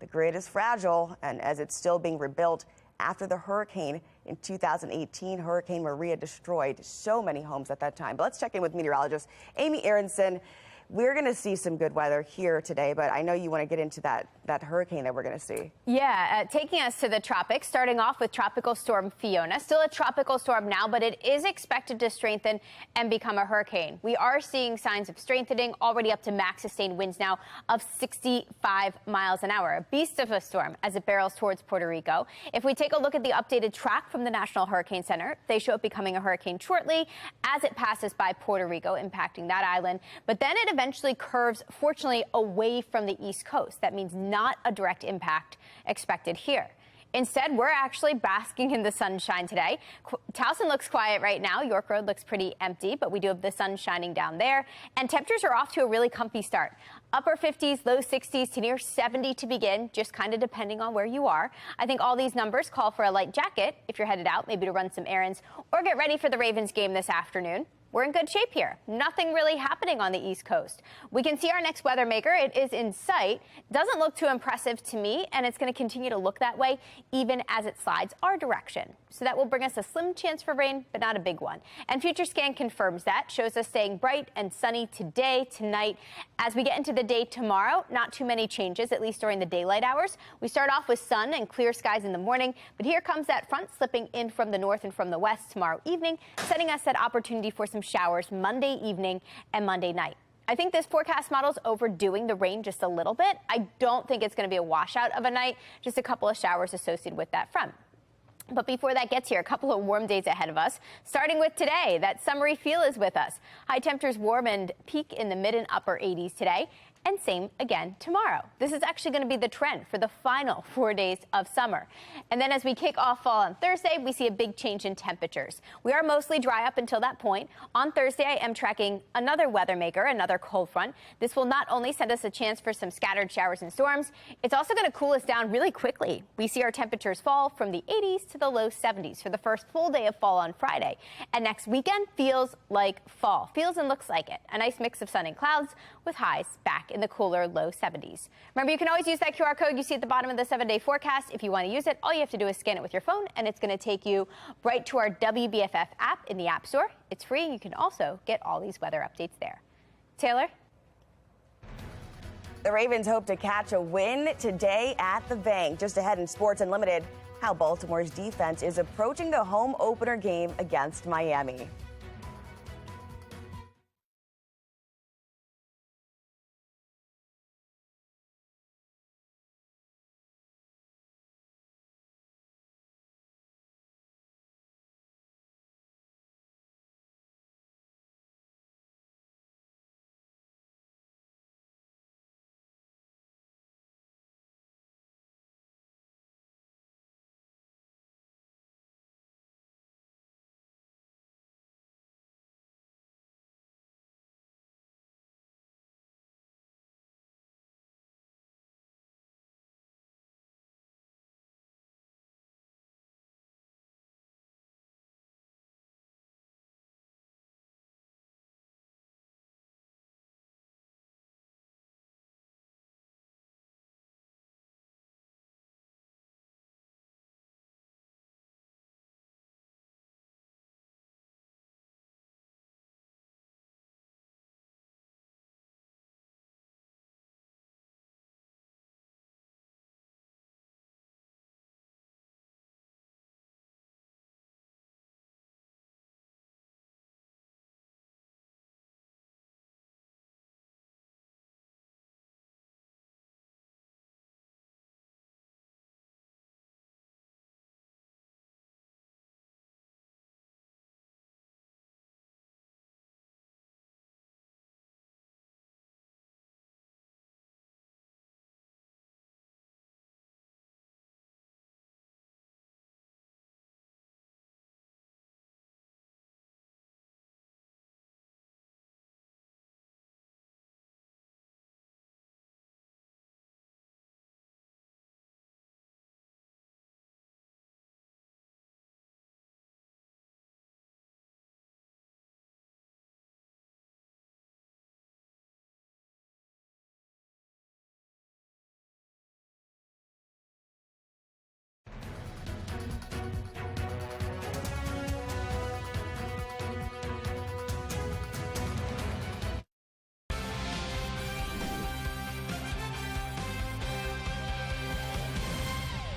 The grid is fragile, and as it's still being rebuilt after the hurricane in 2018, Hurricane Maria destroyed so many homes at that time. But let's check in with meteorologist Amy Aronson. We're going to see some good weather here today, but I know you want to get into that hurricane that we're going to see. Yeah, taking us to the tropics, starting off with Tropical Storm Fiona. Still a tropical storm now, but it is expected to strengthen and become a hurricane. We are seeing signs of strengthening, already up to max sustained winds now of 65 miles an hour. A beast of a storm as it barrels towards Puerto Rico. If we take a look at the updated track from the National Hurricane Center, they show it becoming a hurricane shortly as it passes by Puerto Rico, impacting that island. But then it eventually curves, fortunately, away from the East Coast. That means not a direct impact expected here. Instead, we're actually basking in the sunshine today. Towson looks quiet right now. York Road looks pretty empty, but we do have the sun shining down there. And temperatures are off to a really comfy start. Upper 50s, low 60s to near 70 to begin, just kind of depending on where you are. I think all these numbers call for a light jacket if you're headed out, maybe to run some errands or get ready for the Ravens game this afternoon. We're in good shape here. Nothing really happening on the East Coast. We can see our next weather maker. It is in sight. Doesn't look too impressive to me, and it's going to continue to look that way even as it slides our direction. So that will bring us a slim chance for rain, but not a big one. And Future Scan confirms that, shows us staying bright and sunny today, tonight. As we get into the day tomorrow, not too many changes, at least during the daylight hours. We start off with sun and clear skies in the morning, but here comes that front slipping in from the north and from the west tomorrow evening, setting us that opportunity for some showers Monday evening and Monday night. I think this forecast model is overdoing the rain just a little bit. I don't think it's going to be a washout of a night, just a couple of showers associated with that front. But before that gets here, a couple of warm days ahead of us, starting with today. That summery feel is with us. High temperatures warm and peak in the mid and upper 80s today. And same again tomorrow. This is actually going to be the trend for the final 4 days of summer. And then as we kick off fall on Thursday, we see a big change in temperatures. We are mostly dry up until that point. On Thursday, I am tracking another weather maker, another cold front. This will not only send us a chance for some scattered showers and storms, it's also going to cool us down really quickly. We see our temperatures fall from the 80s to the low 70s for the first full day of fall on Friday. And next weekend feels like fall, feels and looks like it. A nice mix of sun and clouds with highs back in the cooler low 70s. Remember, you can always use that QR code you see at the bottom of the 7-day forecast. If you want to use it, all you have to do is scan it with your phone, and it's going to take you right to our WBFF app in the App Store. It's free. You can also get all these weather updates there. Taylor? The Ravens hope to catch a win today at the bank. Just ahead in Sports Unlimited, how Baltimore's defense is approaching the home opener game against Miami.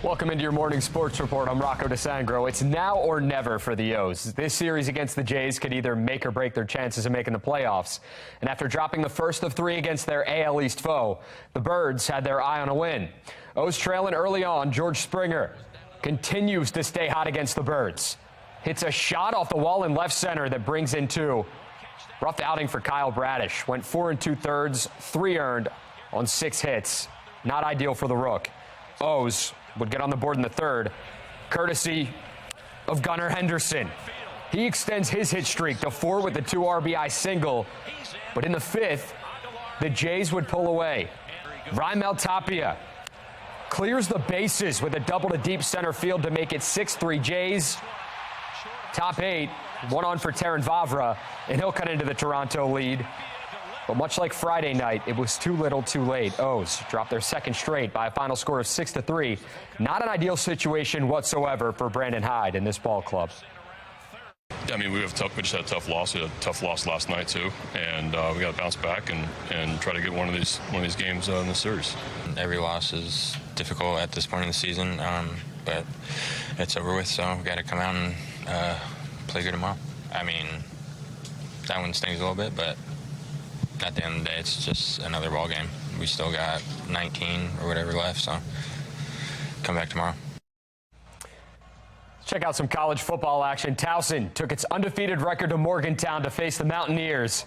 Welcome into your morning sports report. I'm Rocco DeSangro. It's now or never for the O's. This series against the Jays could either make or break their chances of making the playoffs. And after dropping the first of 3 against their AL East foe, the Birds had their eye on a win. O's trailing early on. George Springer continues to stay hot against the Birds. Hits a shot off the wall in left center that brings in 2. Rough outing for Kyle Bradish. Went 4 2/3, 3 earned on 6 hits. Not ideal for the Rook. O's would get on the board in the 3rd, courtesy of Gunnar Henderson. He extends his hit streak to 4 with a 2 RBI single. But in the 5th, the Jays would pull away. Raimel Tapia clears the bases with a double to deep center field to make it 6-3 Jays. Top 8, 1 on for Terrin Vavra, and he'll cut into the Toronto lead. But much like Friday night, it was too little too late. O's dropped their 2nd straight by a final score of 6-3. Not an ideal situation whatsoever for Brandon Hyde in this ball club. I mean, we just had a tough loss. We had a tough loss last night too, and we got to bounce back and try to get one of these games in the series. Every loss is difficult at this point in the season, but it's over with. So we got to come out and play good tomorrow. I mean, that one stings a little bit, but at the end of the day, it's just another ball game. We still got 19 or whatever left, so come back tomorrow. Check out some college football action. Towson took its undefeated record to Morgantown to face the Mountaineers.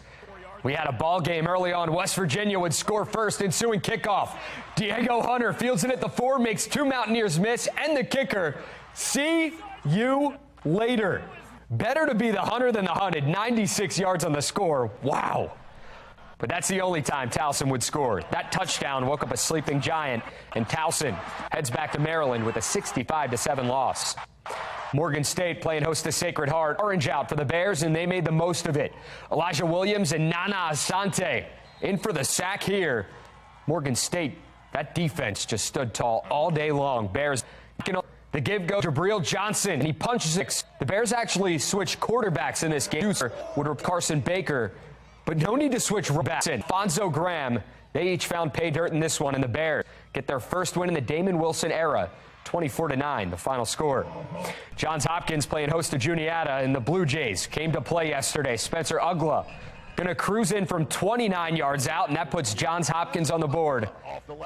We had a ball game early on. West Virginia would score first, ensuing kickoff. Diego Hunter fields it at the 4, makes 2 Mountaineers miss, and the kicker. See you later. Better to be the Hunter than the hunted. 96 yards on the score. Wow. But that's the only time Towson would score. That touchdown woke up a sleeping giant, and Towson heads back to Maryland with a 65-7 loss. Morgan State playing host to Sacred Heart. Orange out for the Bears, and they made the most of it. Elijah Williams and Nana Asante in for the sack here. Morgan State, that defense just stood tall all day long. Bears, the give go to Jabril Johnson, and he punches it. The Bears actually switched quarterbacks in this game. Would Carson Baker, but no need to switch backs in. Fonzo Graham, they each found pay dirt in this one, and the Bears get their first win in the Damon Wilson era. 24-9, the final score. Johns Hopkins playing host to Juniata, and the Blue Jays came to play yesterday. Spencer Ugla going to cruise in from 29 yards out, and that puts Johns Hopkins on the board.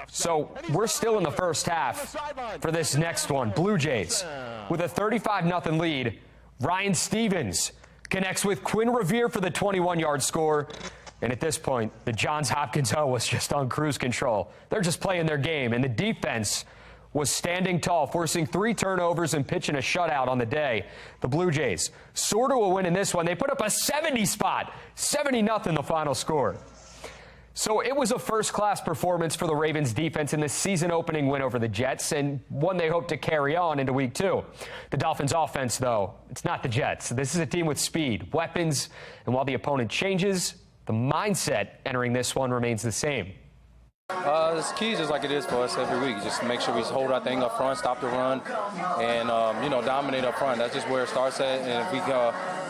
So we're still in the first half for this next one. Blue Jays with a 35-0 lead. Ryan Stevens connects with Quinn Revere for the 21-yard score. And at this point, the Johns Hopkins O was just on cruise control. They're just playing their game, and the defense was standing tall, forcing 3 turnovers and pitching a shutout on the day. The Blue Jays sort of a win in this one. They put up a 70 spot, 70-0 the final score. So it was a first-class performance for the Ravens defense in the season-opening win over the Jets, and one they hope to carry on into week 2. The Dolphins offense, though, it's not the Jets. This is a team with speed, weapons, and while the opponent changes, the mindset entering this one remains the same. It's key, just like it is for us every week. Just make sure we hold our thing up front, stop the run, and dominate up front. That's just where it starts at. And if we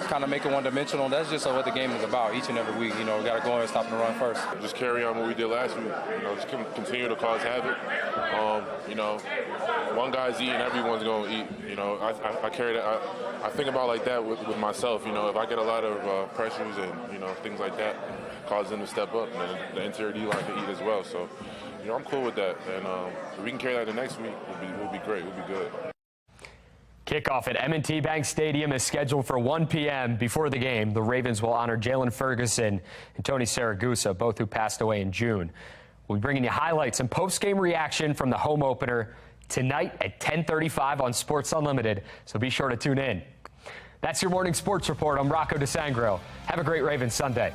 kind of make it one-dimensional, that's just what the game is about each and every week. We got to go in and stop the run first. Just carry on what we did last week. Just continue to cause havoc. One guy's eating, everyone's going to eat. I carry that. I think about like that with myself. If I get a lot of pressures and things like that, cause them to step up, and then the interior D-line to eat as well. So, I'm cool with that. And if we can carry that the next week, we'll be great. We'll be good. Kickoff at M&T Bank Stadium is scheduled for 1 p.m. Before the game, the Ravens will honor Jalen Ferguson and Tony Saragusa, both who passed away in June. We'll be bringing you highlights and post-game reaction from the home opener tonight at 10:35 on Sports Unlimited, so be sure to tune in. That's your morning sports report. I'm Rocco DeSangro. Have a great Ravens Sunday.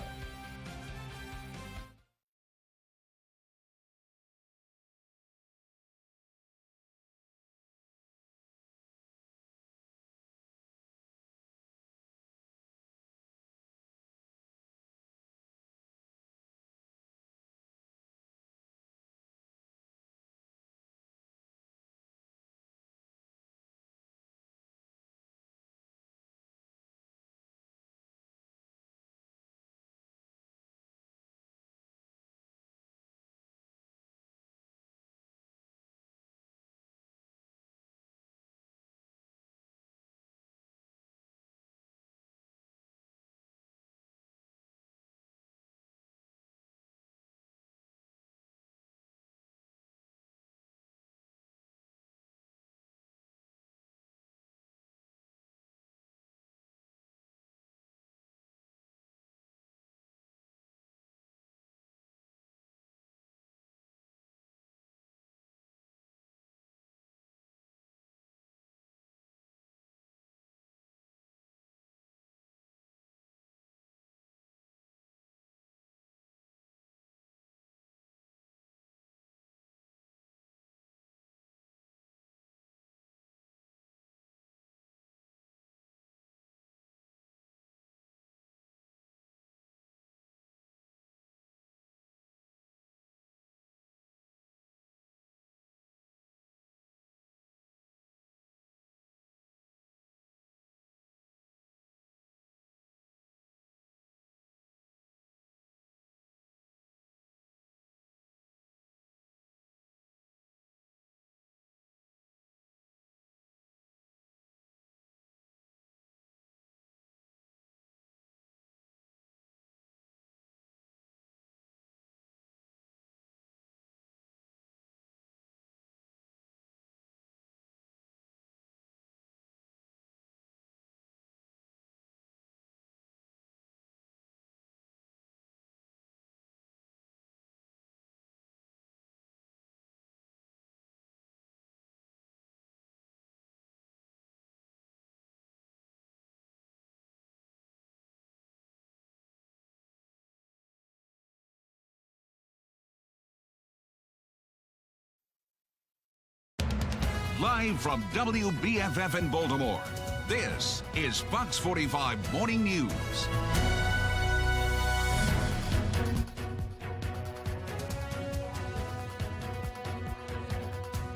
Live from WBFF in Baltimore, this is Fox 45 Morning News.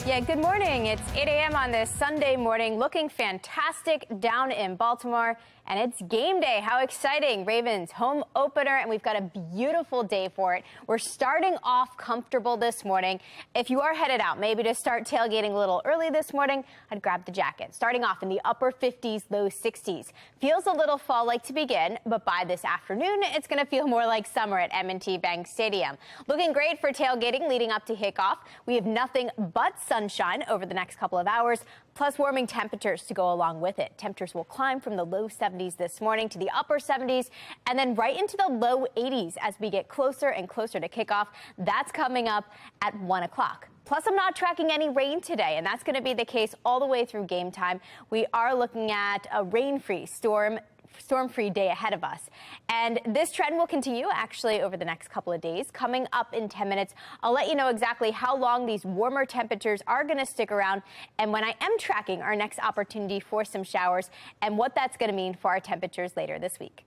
Yeah, good morning. It's 8 a.m. on this Sunday morning, looking fantastic down in Baltimore. And it's game day. How exciting. Ravens home opener, and we've got a beautiful day for it. We're starting off comfortable this morning. If you are headed out, maybe to start tailgating a little early this morning, I'd grab the jacket. Starting off in the upper 50s, low 60s. Feels a little fall-like to begin, but by this afternoon, it's going to feel more like summer at M&T Bank Stadium. Looking great for tailgating leading up to kickoff. We have nothing but sunshine over the next couple of hours, plus warming temperatures to go along with it. Temperatures will climb from the low 70s this morning to the upper 70s and then right into the low 80s as we get closer and closer to kickoff. That's coming up at 1 o'clock. Plus, I'm not tracking any rain today, and that's going to be the case all the way through game time. We are looking at a rain-free storm-free day ahead of us. And this trend will continue actually over the next couple of days. Coming up in 10 minutes, I'll let you know exactly how long these warmer temperatures are going to stick around and when I am tracking our next opportunity for some showers and what that's going to mean for our temperatures later this week.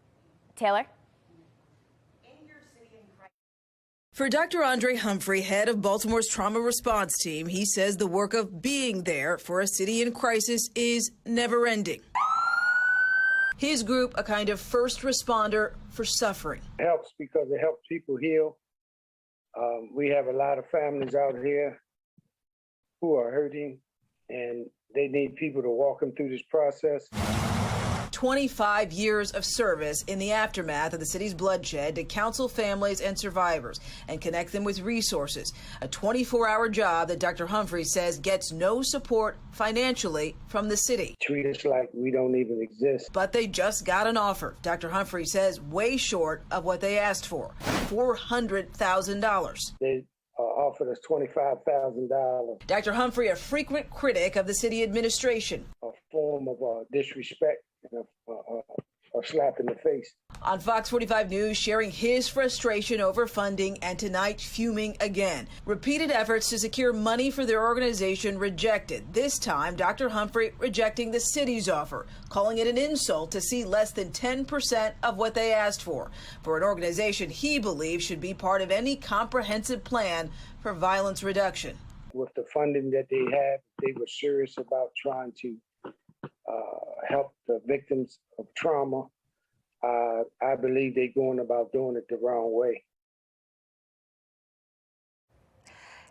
Taylor? For Dr. Andre Humphrey, head of Baltimore's trauma response team, he says the work of being there for a city in crisis is never ending. His group, a kind of first responder for suffering. It helps because it helps people heal. We have a lot of families out here who are hurting, and they need people to walk them through this process. 25 years of service in the aftermath of the city's bloodshed to counsel families and survivors and connect them with resources. A 24-hour job that Dr. Humphrey says gets no support financially from the city. Treat us like we don't even exist. But they just got an offer, Dr. Humphrey says, way short of what they asked for, $400,000. They offered us $25,000. Dr. Humphrey, a frequent critic of the city administration. A form of disrespect. A slap in the face. On Fox 45 News, sharing his frustration over funding and tonight fuming again. Repeated efforts to secure money for their organization rejected. This time, Dr. Humphrey rejecting the city's offer, calling it an insult to see less than 10% of what they asked for an organization he believes should be part of any comprehensive plan for violence reduction. With the funding that they have, they were serious about trying to help the victims of trauma. I believe they're going about doing it the wrong way.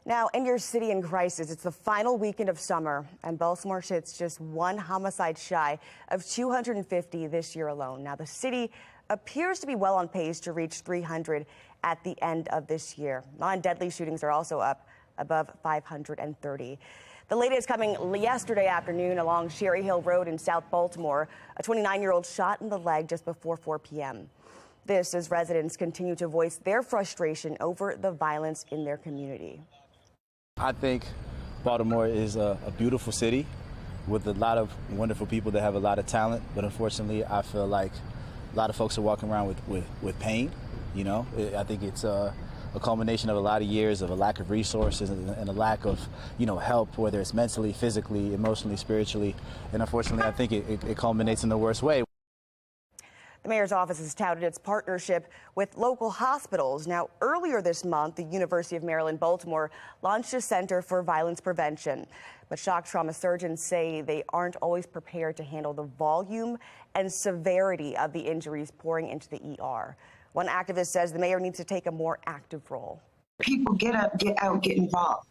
Now, in your city in crisis, it's the final weekend of summer, and Baltimore sits just one homicide shy of 250 this year alone. Now, the city appears to be well on pace to reach 300 at the end of this year. Non-deadly shootings are also up above 530. The latest coming yesterday afternoon along Sherry Hill Road in South Baltimore. A 29-year-old shot in the leg just before 4 p.m. This as residents continue to voice their frustration over the violence in their community. I think Baltimore is a beautiful city with a lot of wonderful people that have a lot of talent. But unfortunately, I feel like a lot of folks are walking around with pain. You know, I think it's a culmination of a lot of years of a lack of resources and a lack of, help, whether it's mentally, physically, emotionally, spiritually. And unfortunately, I think it culminates in the worst way. The mayor's office has touted its partnership with local hospitals. Now, earlier this month, the University of Maryland, Baltimore launched a center for violence prevention. But shock trauma surgeons say they aren't always prepared to handle the volume and severity of the injuries pouring into the ER. One activist says the mayor needs to take a more active role. People get up, get out, get involved.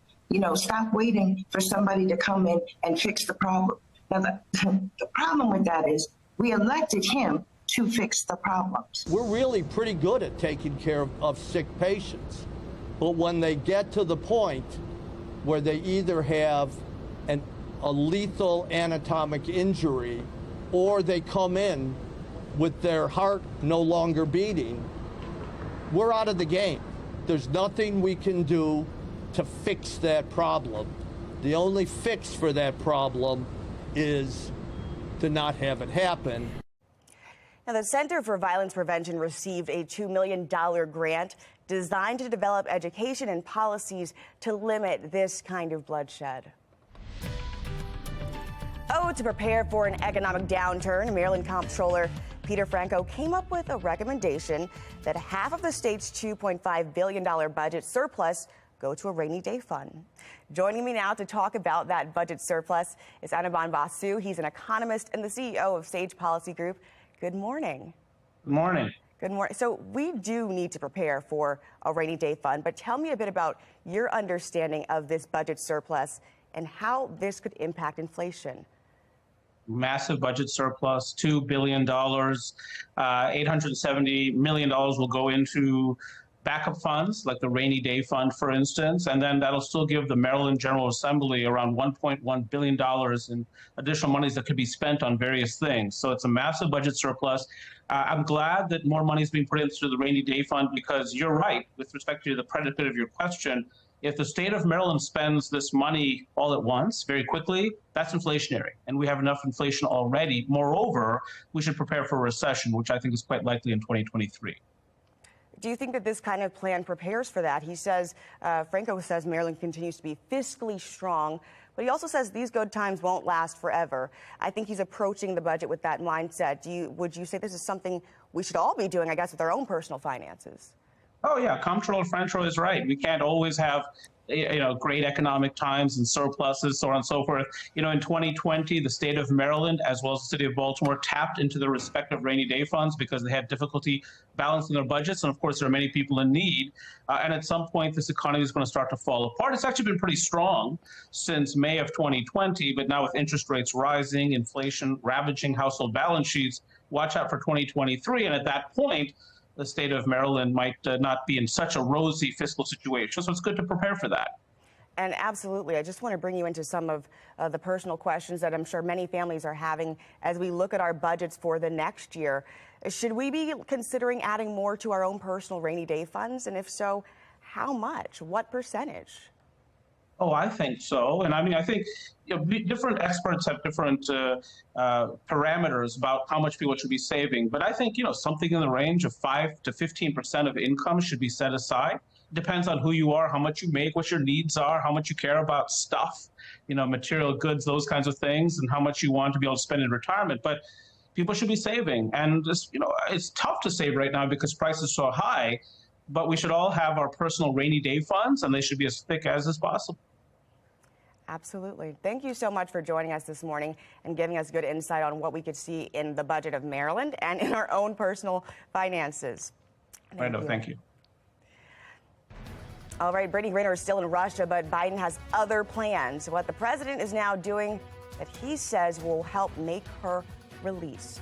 Stop waiting for somebody to come in and fix the problem. Now, the problem with that is we elected him to fix the problems. We're really pretty good at taking care of sick patients. But when they get to the point where they either have a lethal anatomic injury or they come in with their heart no longer beating, we're out of the game. There's nothing we can do to fix that problem. The only fix for that problem is to not have it happen. Now, the Center for Violence Prevention received a $2 million grant designed to develop education and policies to limit this kind of bloodshed. So, to prepare for an economic downturn, Maryland Comptroller Peter Franco came up with a recommendation that half of the state's $2.5 billion budget surplus go to a rainy day fund. Joining me now to talk about that budget surplus is Anirban Basu. He's an economist and the CEO of Sage Policy Group. Good morning. Good morning. Good morning. So we do need to prepare for a rainy day fund, but tell me a bit about your understanding of this budget surplus and how this could impact inflation. Massive budget surplus, $2 billion, $870 million will go into backup funds, like the rainy day fund, for instance, and then that'll still give the Maryland General Assembly around $1.1 billion in additional monies that could be spent on various things. So it's a massive budget surplus. I'm glad that more money is being put into the rainy day fund because you're right with respect to the predicate of your question. If the state of Maryland spends this money all at once, very quickly, that's inflationary, and we have enough inflation already. Moreover, we should prepare for a recession, which I think is quite likely in 2023. Do you think that this kind of plan prepares for that? He says, Franco says Maryland continues to be fiscally strong, but he also says these good times won't last forever. I think he's approaching the budget with that mindset. Would you say this is something we should all be doing, I guess, with our own personal finances? Oh, yeah. Comptroller Franco is right. We can't always have, great economic times and surpluses, so on and so forth. In 2020, the state of Maryland, as well as the city of Baltimore, tapped into their respective rainy day funds because they had difficulty balancing their budgets. And of course, there are many people in need. And at some point, this economy is going to start to fall apart. It's actually been pretty strong since May of 2020. But now with interest rates rising, inflation ravaging household balance sheets, watch out for 2023. And at that point, the state of Maryland might not be in such a rosy fiscal situation. So it's good to prepare for that. And absolutely. I just want to bring you into some of the personal questions that I'm sure many families are having as we look at our budgets for the next year. Should we be considering adding more to our own personal rainy day funds? And if so, how much? What percentage? Oh, I think so. And I think different experts have different parameters about how much people should be saving. But I think, something in the range of 5 to 15% of income should be set aside. It depends on who you are, how much you make, what your needs are, how much you care about stuff, material goods, those kinds of things, and how much you want to be able to spend in retirement. But people should be saving. And, it's tough to save right now because prices are so high. But we should all have our personal rainy day funds, and they should be as thick as is possible. Absolutely. Thank you so much for joining us this morning and giving us good insight on what we could see in the budget of Maryland and in our own personal finances. Thank you. All right, Brittany Griner is still in Russia, but Biden has other plans. What the president is now doing that he says will help make her release.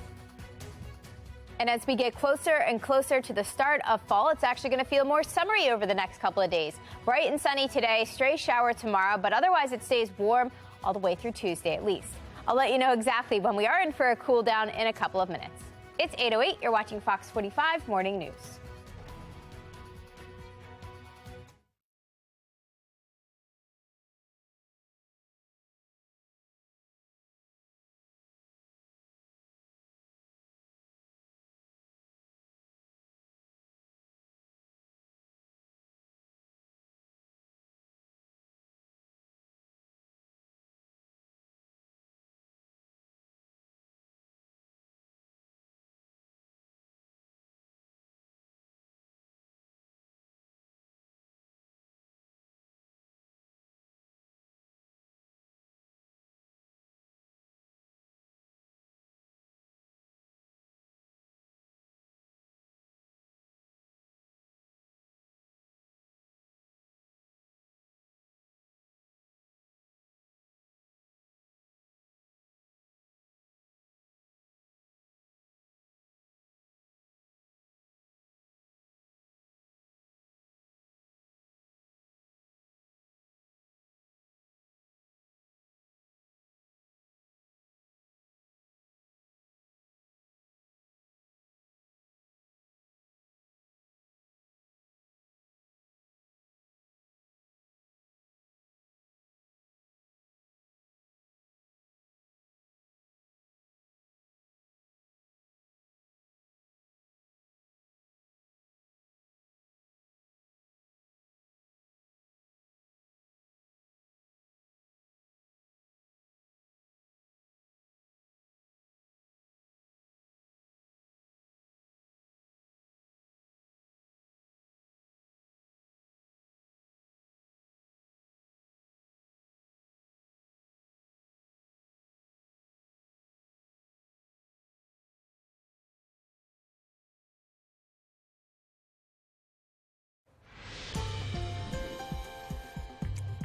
And as we get closer and closer to the start of fall, it's actually going to feel more summery over the next couple of days. Bright and sunny today, stray shower tomorrow, but otherwise it stays warm all the way through Tuesday at least. I'll let you know exactly when we are in for a cool down in a couple of minutes. It's 8:08. You're watching Fox 45 Morning News.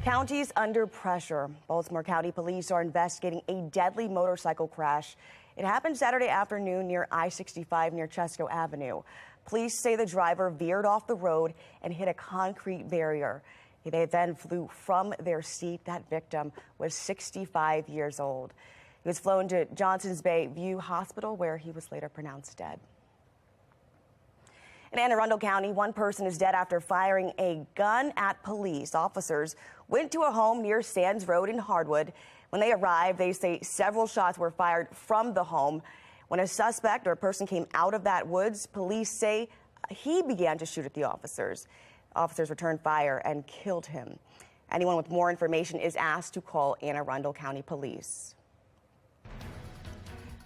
Counties under pressure. Baltimore County Police are investigating a deadly motorcycle crash. It happened Saturday afternoon near I-65 near Chesco Avenue. Police say the driver veered off the road and hit a concrete barrier. They then flew from their seat. That victim was 65 years old. He was flown to Johnson's Bay View Hospital, where he was later pronounced dead. In Anne Arundel County, one person is dead after firing a gun at police. Officers went to a home near Sands Road in Hardwood. When they arrived, they say several shots were fired from the home. When a suspect or a person came out of that woods, police say he began to shoot at the officers. Officers returned fire and killed him. Anyone with more information is asked to call Anne Arundel County Police.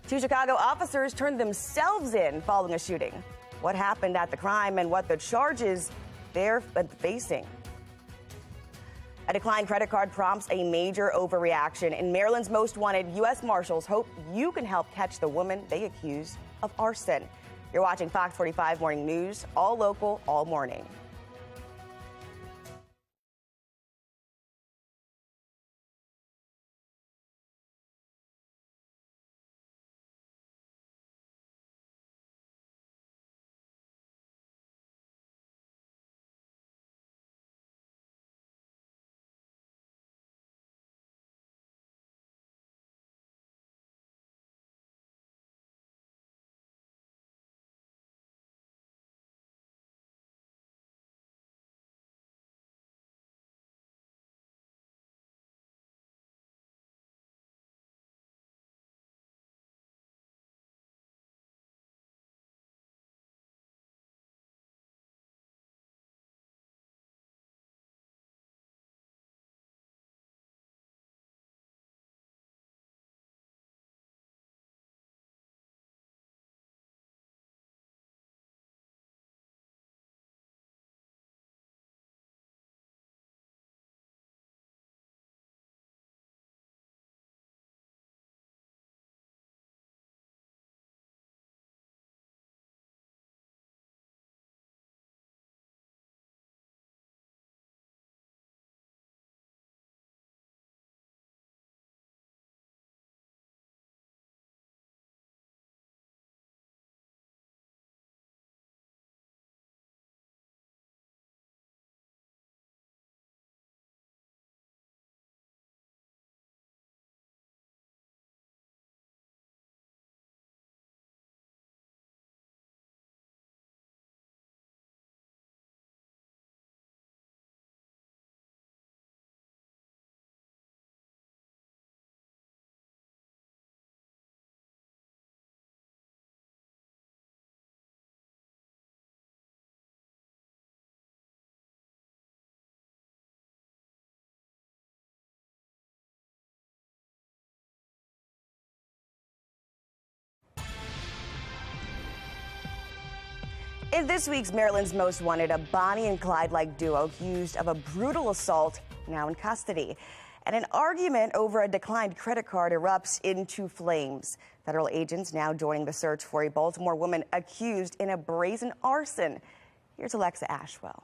2 Chicago officers turned themselves in following a shooting. What happened at the crime and what the charges they're facing. A declined credit card prompts a major overreaction. In Maryland's Most Wanted, U.S. Marshals hope you can help catch the woman they accuse of arson. You're watching Fox 45 Morning News, all local, all morning. In this week's Maryland's Most Wanted, a Bonnie and Clyde-like duo accused of a brutal assault now in custody. And an argument over a declined credit card erupts into flames. Federal agents now joining the search for a Baltimore woman accused in a brazen arson. Here's Alexa Ashwell.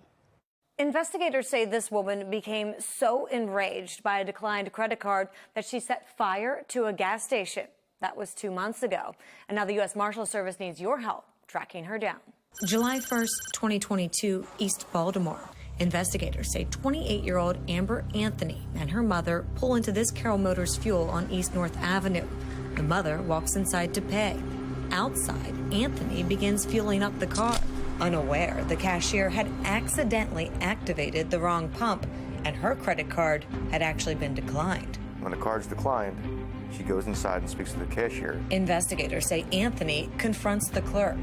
Investigators say this woman became so enraged by a declined credit card that she set fire to a gas station. That was 2 months ago. And now the U.S. Marshal Service needs your help tracking her down. July 1st, 2022, East Baltimore. Investigators say 28-year-old Amber Anthony and her mother pull into this Carroll Motors Fuel on East North Avenue. The mother walks inside to pay. Outside, Anthony begins fueling up the car. Unaware, the cashier had accidentally activated the wrong pump, and her credit card had actually been declined. When the card's declined, she goes inside and speaks to the cashier. Investigators say Anthony confronts the clerk,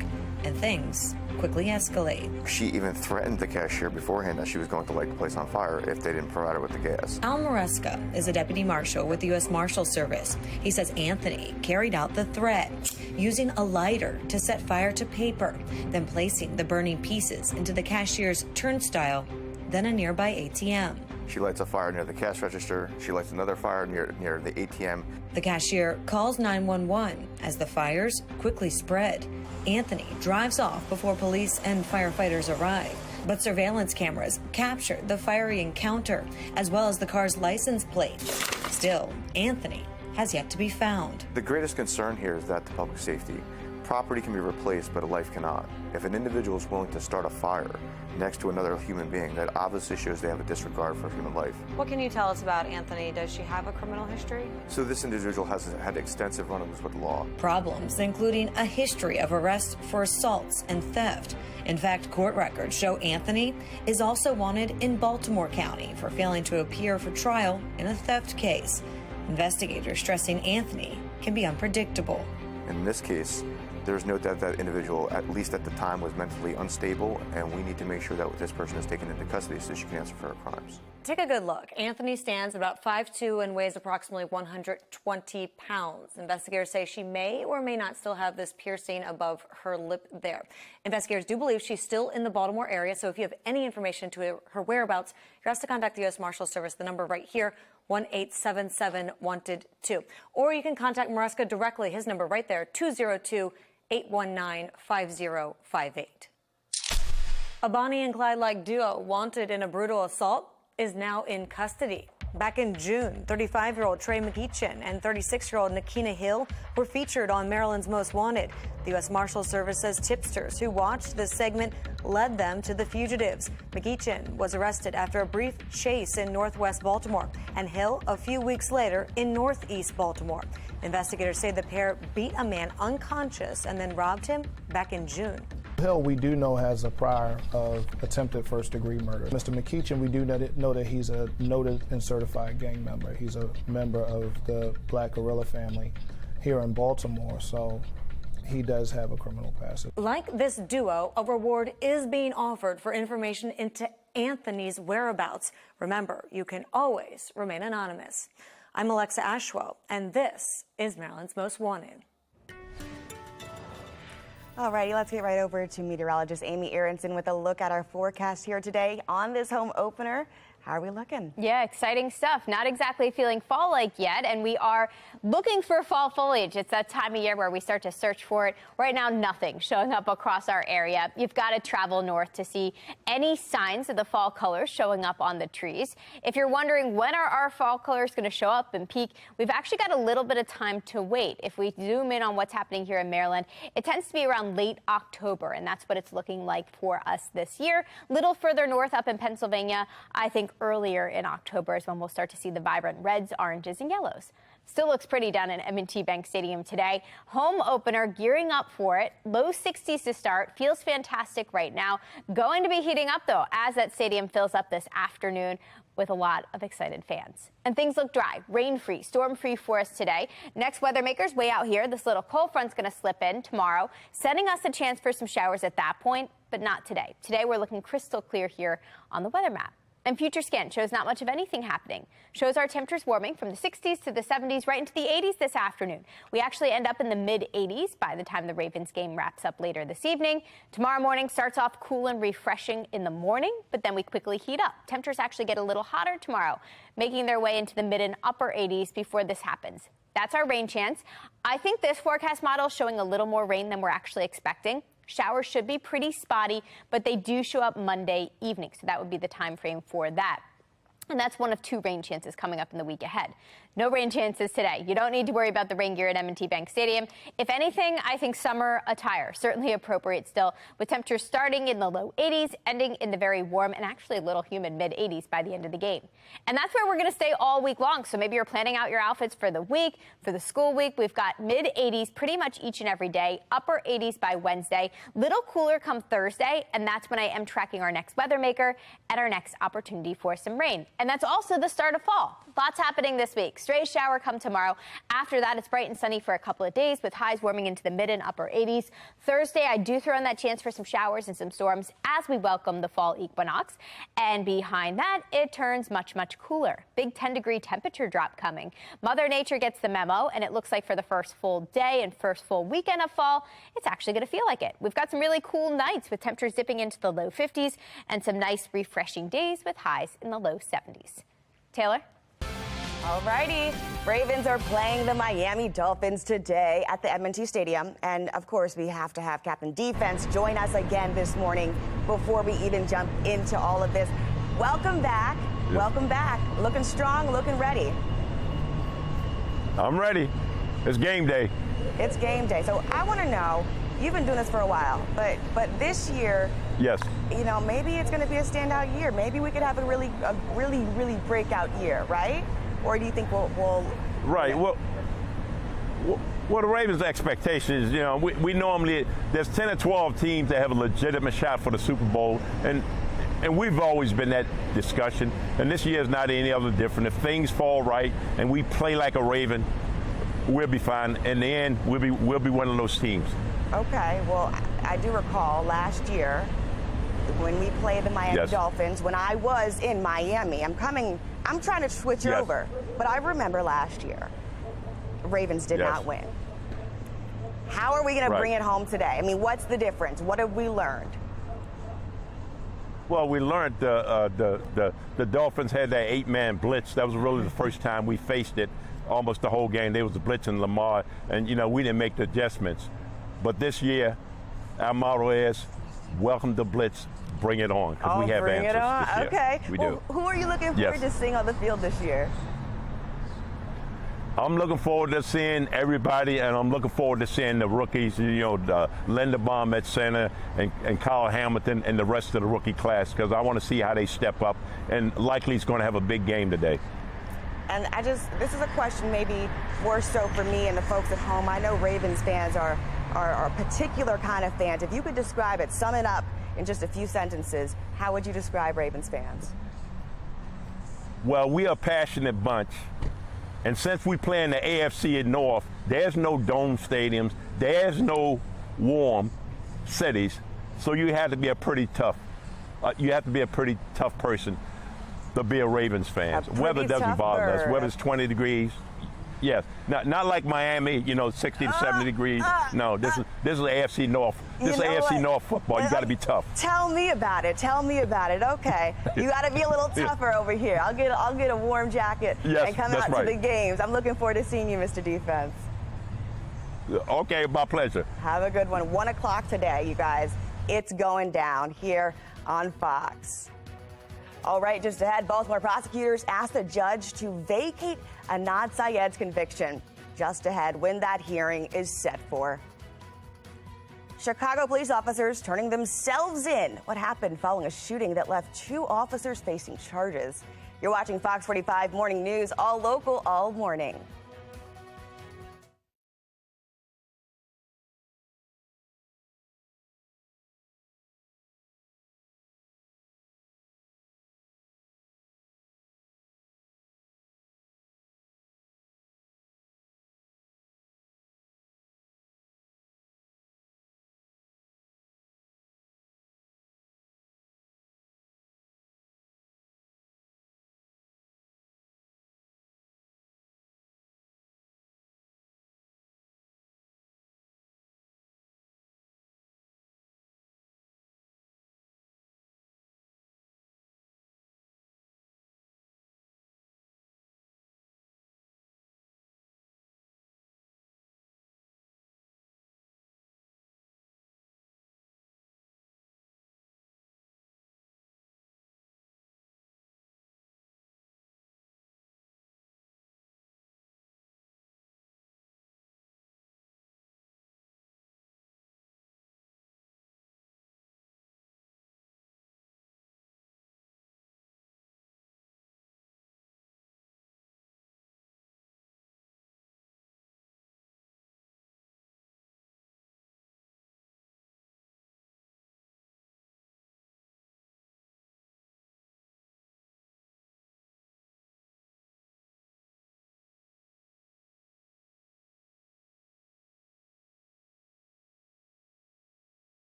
and things quickly escalate. She even threatened the cashier beforehand that she was going to light the place on fire if they didn't provide her with the gas. Al Maresca is a deputy marshal with the U.S. Marshal Service. He says Anthony carried out the threat, using a lighter to set fire to paper, then placing the burning pieces into the cashier's turnstile, then a nearby ATM. She lights a fire near the cash register. She lights another fire near the ATM. The cashier calls 911 as the fires quickly spread. Anthony drives off before police and firefighters arrive. But surveillance cameras captured the fiery encounter, as well as the car's license plate. Still, Anthony has yet to be found. The greatest concern here is that the public safety. Property can be replaced, but a life cannot. If an individual is willing to start a fire next to another human being, that obviously shows they have a disregard for human life. What can you tell us about Anthony? Does she have a criminal history? So this individual has had extensive run-ins with the law. Problems including a history of arrests for assaults and theft. In fact, court records show Anthony is also wanted in Baltimore County for failing to appear for trial in a theft case. Investigators stressing Anthony can be unpredictable. In this case, there's no doubt that individual, at least at the time, was mentally unstable, and we need to make sure that this person is taken into custody so she can answer for her crimes. Take a good look. Anthony stands about 5'2" and weighs approximately 120 pounds. Investigators say she may or may not still have this piercing above her lip there. Investigators do believe she's still in the Baltimore area, so if you have any information to her whereabouts, you're asked to contact the U.S. Marshals Service, the number right here, 1-877-WANTED-2. Or you can contact Maresca directly, his number right there, 202-819-5058. A Bonnie and Clyde-like duo wanted in a brutal assault is now in custody. Back in June, 35-year-old Trey McEachin and 36-year-old Nakina Hill were featured on Maryland's Most Wanted. The U.S. Marshals Service says tipsters who watched this segment led them to the fugitives. McEachin was arrested after a brief chase in northwest Baltimore, and Hill a few weeks later in northeast Baltimore. Investigators say the pair beat a man unconscious and then robbed him back in June. Hill, we do know, has a prior of attempted first-degree murder. Mr. McEachin, we do know that he's a noted and certified gang member. He's a member of the Black Guerrilla family here in Baltimore, so he does have a criminal past. Like this duo, a reward is being offered for information into Anthony's whereabouts. Remember, you can always remain anonymous. I'm Alexa Ashwell, and this is Maryland's Most Wanted. All righty, let's get right over to meteorologist Amy Aronson with a look at our forecast here today on this home opener. How are we looking? Yeah, exciting stuff. Not exactly feeling fall-like yet, and we are looking for fall foliage. It's that time of year where we start to search for it. Right now, nothing showing up across our area. You've got to travel north to see any signs of the fall colors showing up on the trees. If you're wondering when are our fall colors going to show up and peak, we've actually got a little bit of time to wait. If we zoom in on what's happening here in Maryland, it tends to be around late October, and that's what it's looking like for us this year. Little further north up in Pennsylvania, I think earlier in October is when we'll start to see the vibrant reds, oranges, and yellows. Still looks pretty down in M&T Bank Stadium today. Home opener, gearing up for it. Low 60s to start. Feels fantastic right now. Going to be heating up, though, as that stadium fills up this afternoon with a lot of excited fans. And things look dry, rain-free, storm-free for us today. Next weather makers way out here. This little cold front's going to slip in tomorrow, sending us a chance for some showers at that point, but not today. Today, we're looking crystal clear here on the weather map. And Future Scan shows not much of anything happening. Shows our temperatures warming from the 60s to the 70s right into the 80s this afternoon. We actually end up in the mid-80s by the time the Ravens game wraps up later this evening. Tomorrow morning starts off cool and refreshing in the morning, but then we quickly heat up. Temperatures actually get a little hotter tomorrow, making their way into the mid and upper 80s before this happens. That's our rain chance. I think this forecast model is showing a little more rain than we're actually expecting. Showers should be pretty spotty, but they do show up Monday evening, so that would be the time frame for that. And that's one of two rain chances coming up in the week ahead. No rain chances today. You don't need to worry about the rain gear at M&T Bank Stadium. If anything, I think summer attire, certainly appropriate still, with temperatures starting in the low 80s, ending in the very warm and actually a little humid mid-80s by the end of the game. And that's where we're going to stay all week long. So maybe you're planning out your outfits for the week, for the school week. We've got mid-80s pretty much each and every day, upper 80s by Wednesday, little cooler come Thursday, and that's when I am tracking our next weather maker and our next opportunity for some rain. And that's also the start of fall. Lots happening this week. Stray shower come tomorrow. After that, it's bright and sunny for a couple of days with highs warming into the mid and upper 80s. Thursday, I do throw in that chance for some showers and some storms as we welcome the fall equinox. And behind that, it turns much, much cooler. Big 10-degree temperature drop coming. Mother Nature gets the memo, and it looks like for the first full day and first full weekend of fall, it's actually going to feel like it. We've got some really cool nights with temperatures dipping into the low 50s and some nice refreshing days with highs in the low 70s. Taylor? Alrighty, Ravens are playing the Miami Dolphins today at the M&T Stadium. And of course, we have to have Captain Defense join us again this morning before we even jump into all of this. Welcome back. Yes. Welcome back. Looking strong, looking ready. I'm ready. It's game day. It's game day. So I want to know, you've been doing this for a while, but this year, Yes. you know, maybe it's going to be a standout year. Maybe we could have a really breakout year, right? Or do you think we'll Right. Well, the Ravens' expectation is, you know, we normally, there's 10 or 12 teams that have a legitimate shot for the Super Bowl, and we've always been that discussion. And this year is not any other different. If things fall right and we play like a Raven, we'll be fine. In the end, we'll be one of those teams. Okay, well, I do recall last year when we played the Miami Yes. Dolphins, when I was in Miami. I'm trying to switch Yes. over, but I remember last year, Ravens did Yes. not win. How are we going to Right. bring it home today? I mean, what's the difference? What have we learned? Well, we learned the Dolphins had that 8-man blitz. That was really the first time we faced it almost the whole game. They was blitzing Lamar, and, you know, we didn't make the adjustments. But this year, our motto is, welcome to blitz, bring it on, because we have bring answers it on. this year. Okay. We well, do. Who are you looking Yes. forward to seeing on the field this year? I'm looking forward to seeing everybody, and I'm looking forward to seeing the rookies, you know, Linderbaum at center and Kyle Hamilton and the rest of the rookie class, because I want to see how they step up, and likely he's going to have a big game today. And this is a question maybe more so for me and the folks at home. I know Ravens fans are a particular kind of fans. If you could describe it, sum it up in just a few sentences, how would you describe Ravens fans? Well, we are a passionate bunch. And since we play in the AFC North, there's no dome stadiums, there's no warm cities, so you have to be a pretty tough person to be a Ravens fan. Weather doesn't bother us. Whether it's 20 degrees, yes. Not like Miami, you know, 60 to 70 degrees. No, this is AFC North. This is AFC North football. You got to be tough. Tell me about it. Okay, you got to be a little tougher over here. I'll get a warm jacket and come out to the games. I'm looking forward to seeing you, Mr. Defense. Okay, my pleasure. Have a good one. 1 o'clock today, you guys. It's going down here on Fox. All right, just ahead, Baltimore prosecutors asked the judge to vacate Anad Syed's conviction. Just ahead, when that hearing is set for. Chicago police officers turning themselves in. What happened following a shooting that left 2 officers facing charges? You're watching Fox 45 Morning News, all local, all morning.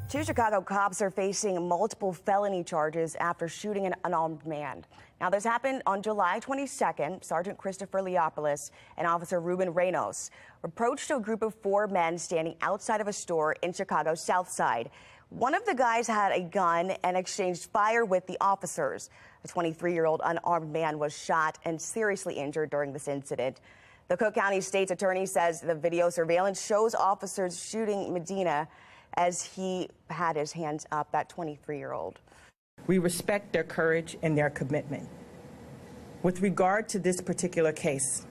Two Chicago cops are facing multiple felony charges after shooting an unarmed man. Now, this happened on July 22nd. Sergeant Christopher Leopoulos and Officer Ruben Reynos approached a group of 4 men standing outside of a store in Chicago's South Side. One of the guys had a gun and exchanged fire with the officers. A 23-year-old unarmed man was shot and seriously injured during this incident. The Cook County State's attorney says the video surveillance shows officers shooting Medina as he had his hands up, that 23-year-old. We respect their courage and their commitment. With regard to this particular case,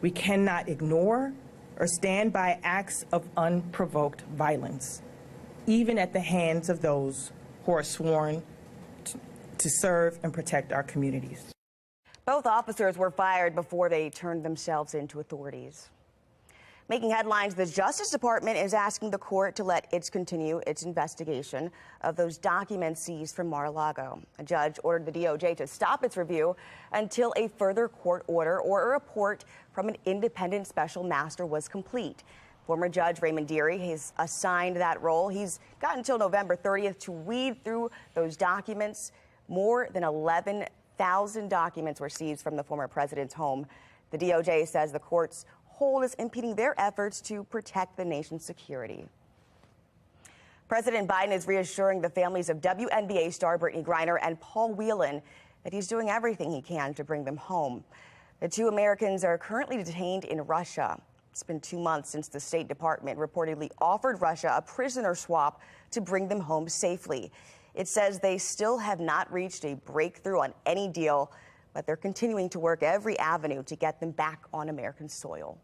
we cannot ignore or stand by acts of unprovoked violence, even at the hands of those who are sworn to serve and protect our communities. Both officers were fired before they turned themselves into authorities. Making headlines, the Justice Department is asking the court to let it continue its investigation of those documents seized from Mar-a-Lago. A judge ordered the DOJ to stop its review until a further court order or a report from an independent special master was complete. Former Judge Raymond Deary has assigned that role. He's got until November 30th to weed through those documents. More than 11,000 documents were seized from the former president's home. The DOJ says the court's hold is impeding their efforts to protect the nation's security. President Biden is reassuring the families of WNBA star Brittany Griner and Paul Whelan that he's doing everything he can to bring them home. The 2 Americans are currently detained in Russia. It's been 2 months since the State Department reportedly offered Russia a prisoner swap to bring them home safely. It says they still have not reached a breakthrough on any deal, but they're continuing to work every avenue to get them back on American soil.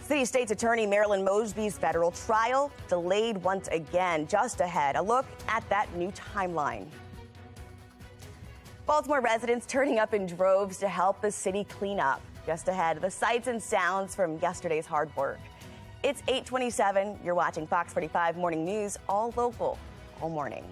City State's Attorney Marilyn Mosby's federal trial delayed once again. Just ahead, a look at that new timeline. Baltimore residents turning up in droves to help the city clean up. Just ahead, the sights and sounds from yesterday's hard work. It's 8:27. You're watching Fox 45 Morning News, all local, all morning.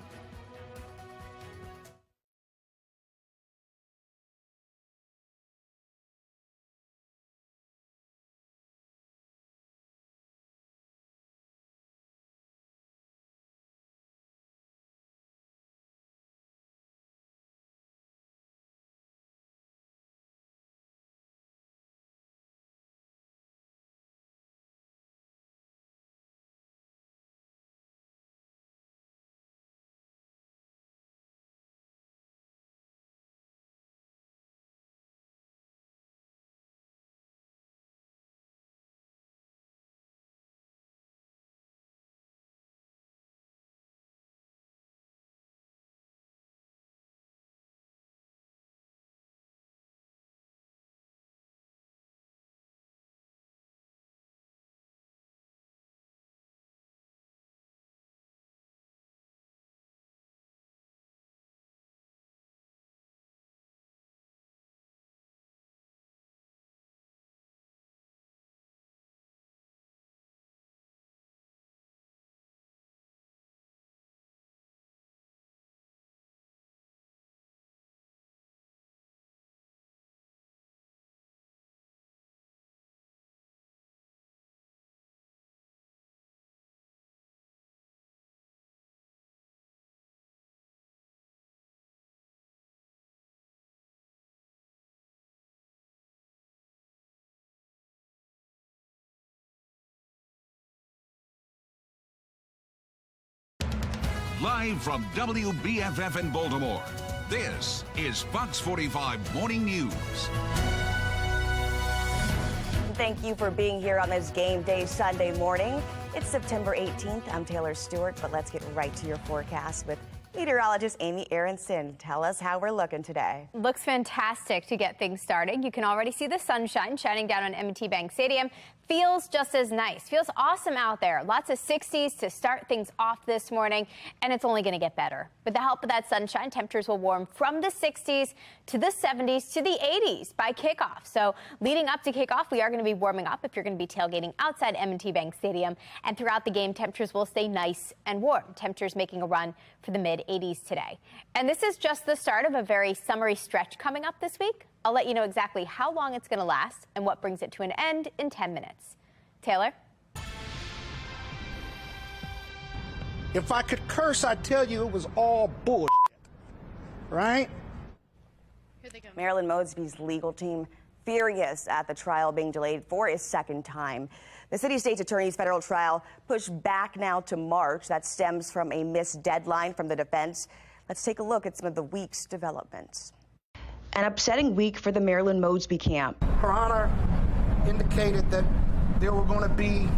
Live from WBFF in Baltimore, this is Fox 45 Morning News. Thank you for being here on this game day Sunday morning. It's September 18th. I'm Taylor Stewart, but let's get right to your forecast with meteorologist Amy Aronson. Tell us how we're looking today. Looks fantastic to get things started. You can already see the sunshine shining down on M&T Bank Stadium. Feels just as nice. Feels awesome out there. Lots of 60s to start things off this morning, and it's only going to get better. With the help of that sunshine, temperatures will warm from the 60s to the 70s to the 80s by kickoff. So leading up to kickoff, we are going to be warming up if you're going to be tailgating outside M&T Bank Stadium. And throughout the game, temperatures will stay nice and warm. Temperatures making a run for the mid-80s today. And this is just the start of a very summery stretch coming up this week. I'll let you know exactly how long it's going to last and what brings it to an end in 10 minutes. Taylor? If I could curse, I'd tell you it was all bullshit, right? Marilyn Mosby's legal team furious at the trial being delayed for a second time. The city state's attorney's federal trial pushed back now to March. That stems from a missed deadline from the defense. Let's take a look at some of the week's developments. An upsetting week for the Marilyn Mosby camp. Her Honor indicated that there were going to be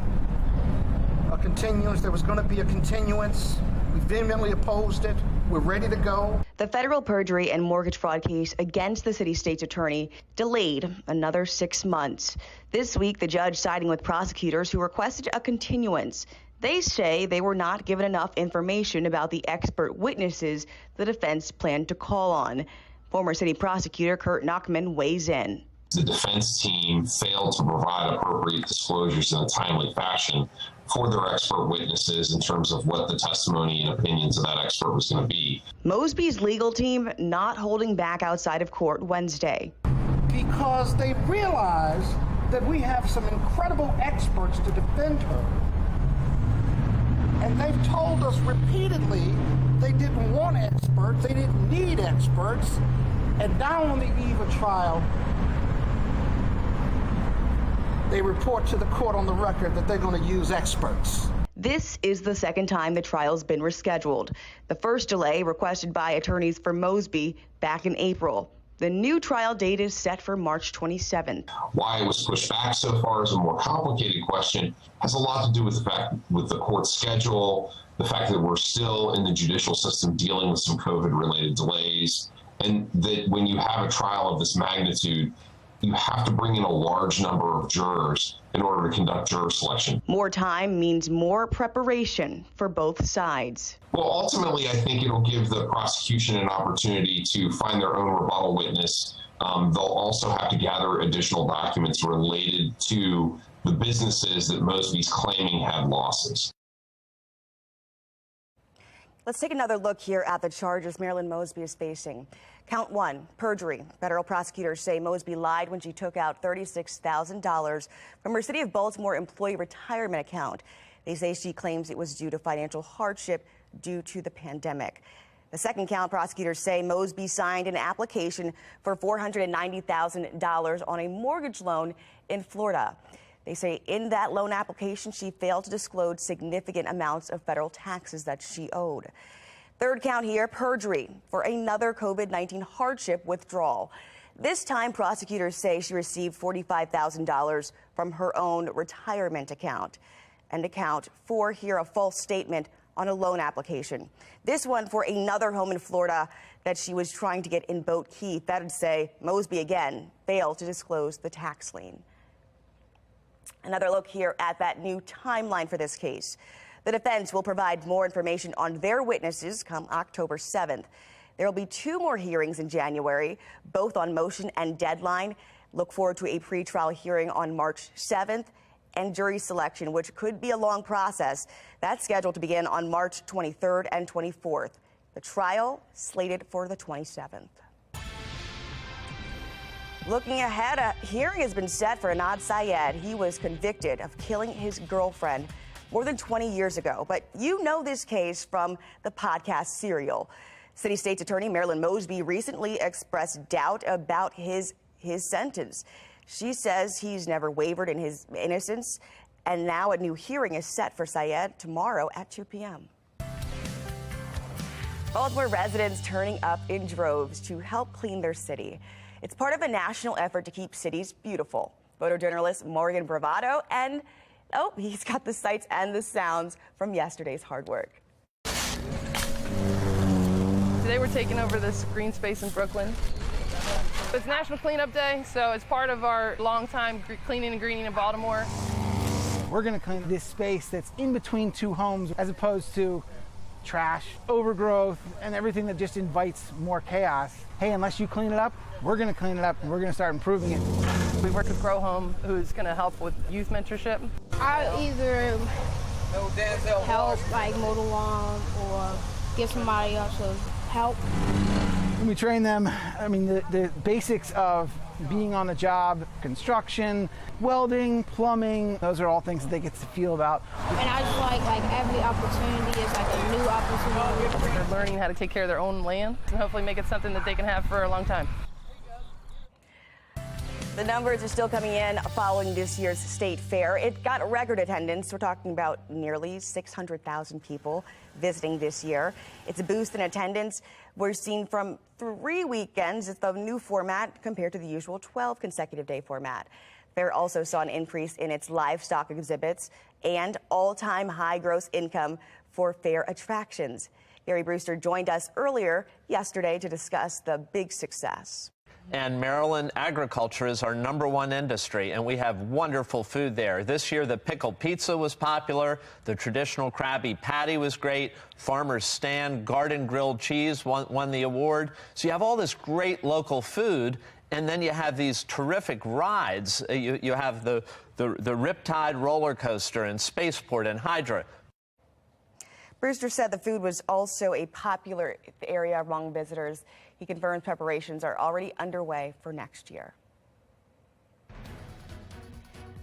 a continuance. There was going to be a continuance. We vehemently opposed it. We're ready to go. The federal perjury and mortgage fraud case against the city state's attorney delayed another 6 months. This week, the judge siding with prosecutors who requested a continuance. They say they were not given enough information about the expert witnesses the defense planned to call on. Former city prosecutor Kurt Nachman weighs in. The defense team failed to provide appropriate disclosures in a timely fashion for their expert witnesses in terms of what the testimony and opinions of that expert was going to be. Mosby's legal team not holding back outside of court Wednesday. Because they realize that we have some incredible experts to defend her. And they've told us repeatedly they didn't want experts, they didn't need experts. And now on the eve of trial, they report to the court on the record that they're going to use experts. This is the second time the trial's been rescheduled. The first delay requested by attorneys for Mosby back in April. The new trial date is set for March 27th. Why it was pushed back so far is a more complicated question. Has a lot to do with the fact with the court schedule, the fact that we're still in the judicial system dealing with some COVID-related delays, and that when you have a trial of this magnitude, you have to bring in a large number of jurors in order to conduct juror selection. More time means more preparation for both sides. Well, ultimately, I think it'll give the prosecution an opportunity to find their own rebuttal witness. They'll also have to gather additional documents related to the businesses that Mosby's claiming had losses. Let's take another look here at the charges Marilyn Mosby is facing. Count 1, perjury. Federal prosecutors say Mosby lied when she took out $36,000 from her City of Baltimore employee retirement account. They say she claims it was due to financial hardship due to the pandemic. The second count, prosecutors say Mosby signed an application for $490,000 on a mortgage loan in Florida. They say in that loan application, she failed to disclose significant amounts of federal taxes that she owed. Third count here, perjury for another COVID-19 hardship withdrawal. This time, prosecutors say she received $45,000 from her own retirement account. And account 4 here, a false statement on a loan application. This one for another home in Florida that she was trying to get in Boat Key. Feds say Mosby again failed to disclose the tax lien. Another look here at that new timeline for this case. The defense will provide more information on their witnesses come October 7th. There will be 2 more hearings in January, both on motion and deadline. Look forward to a pretrial hearing on March 7th and jury selection, which could be a long process. That's scheduled to begin on March 23rd and 24th. The trial slated for the 27th. Looking ahead, a hearing has been set for Anad Syed. He was convicted of killing his girlfriend more than 20 years ago. But you know this case from the podcast Serial. City State's Attorney Marilyn Mosby recently expressed doubt about his sentence. She says he's never wavered in his innocence, and now a new hearing is set for Syed tomorrow at 2 p.m. Baltimore residents turning up in droves to help clean their city. It's part of a national effort to keep cities beautiful. Photojournalist Morgan Bravado, and he's got the sights and the sounds from yesterday's hard work. Today we're taking over this green space in Brooklyn. It's National Cleanup Day, so it's part of our long-time cleaning and greening in Baltimore. We're going to clean this space that's in between 2 homes as opposed to trash, overgrowth, and everything that just invites more chaos. Hey, unless you clean it up, we're going to clean it up and we're going to start improving it. We work with Grow Home, who's going to help with youth mentorship. I'll either help, like mow the lawn, or give somebody else help. When we train them, I mean, the basics of being on the job, construction, welding, plumbing. Those are all things that they get to feel about. And I just like every opportunity is like a new opportunity. They're learning how to take care of their own land and hopefully make it something that they can have for a long time. The numbers are still coming in following this year's state fair. It got record attendance. We're talking about nearly 600,000 people visiting this year. It's a boost in attendance we're seeing from 3 weekends. It's the new format compared to the usual 12 consecutive day format. Fair also saw an increase in its livestock exhibits and all-time high gross income for fair attractions. Gary Brewster joined us earlier yesterday to discuss the big success. And Maryland agriculture is our #1 industry, and we have wonderful food there. This year, the pickled pizza was popular. The traditional Krabby Patty was great. Farmer's Stand garden grilled cheese won the award. So you have all this great local food, and then you have these terrific rides. You have the Riptide roller coaster and Spaceport and Hydra. Brewster said the food was also a popular area among visitors. He confirms preparations are already underway for next year.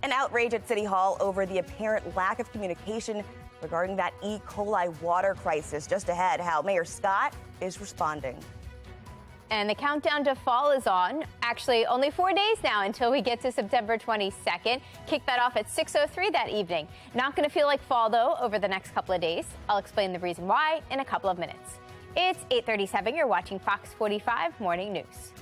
An outrage at City Hall over the apparent lack of communication regarding that E. coli water crisis. Just ahead, how Mayor Scott is responding. And the countdown to fall is on. Actually, only 4 days now until we get to September 22nd. Kick that off at 6:03 that evening. Not going to feel like fall, though, over the next couple of days. I'll explain the reason why in a couple of minutes. It's 8:37. You're watching Fox 45 Morning News.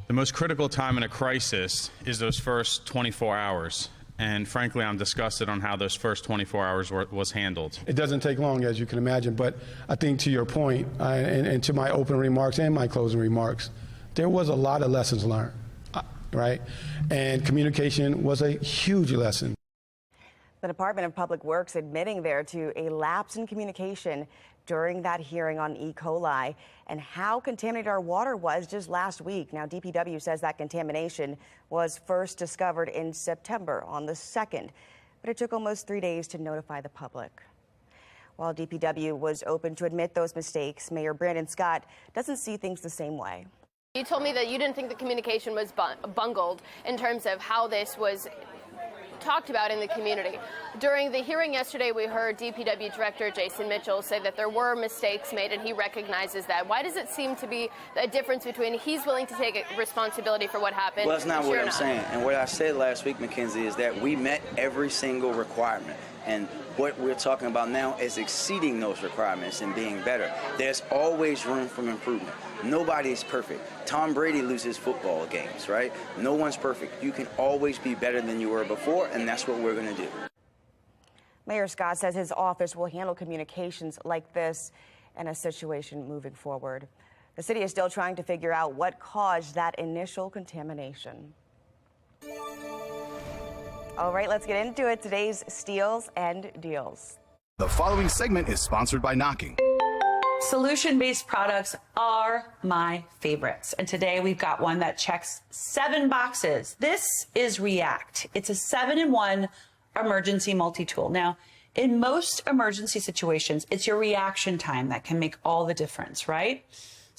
The most critical time in a crisis is those first 24 hours. And frankly, I'm disgusted on how those first 24 hours was handled. It doesn't take long, as you can imagine, but I think to your point, and to my opening remarks and my closing remarks, there was a lot of lessons learned, right? And communication was a huge lesson. The Department of Public Works admitting there to a lapse in communication during that hearing on E. coli and how contaminated our water was just last week. Now, DPW says that contamination was first discovered in September on the 2nd, but it took almost 3 days to notify the public. While DPW was open to admit those mistakes, Mayor Brandon Scott doesn't see things the same way. You told me that you didn't think the communication was bungled in terms of how this was talked about in the community. During the hearing yesterday, we heard DPW Director Jason Mitchell say that there were mistakes made, and he recognizes that. Why does it seem to be a difference between he's willing to take responsibility for what happened? Well, that's not and what you're I'm not? saying. And what I said last week, Mackenzie, is that we met every single requirement. And what we're talking about now is exceeding those requirements and being better. There's always room for improvement. Nobody is perfect. Tom Brady loses football games, right? No one's perfect. You can always be better than you were before, and that's what we're going to do. Mayor Scott says his office will handle communications like this in a situation moving forward. The city is still trying to figure out what caused that initial contamination. All right, let's get into it. Today's Steals and Deals. The following segment is sponsored by Knocking. Solution-based products are my favorites. And today we've got one that checks 7 boxes. This is React. It's a 7-in-1 emergency multi-tool. Now, in most emergency situations, it's your reaction time that can make all the difference, right?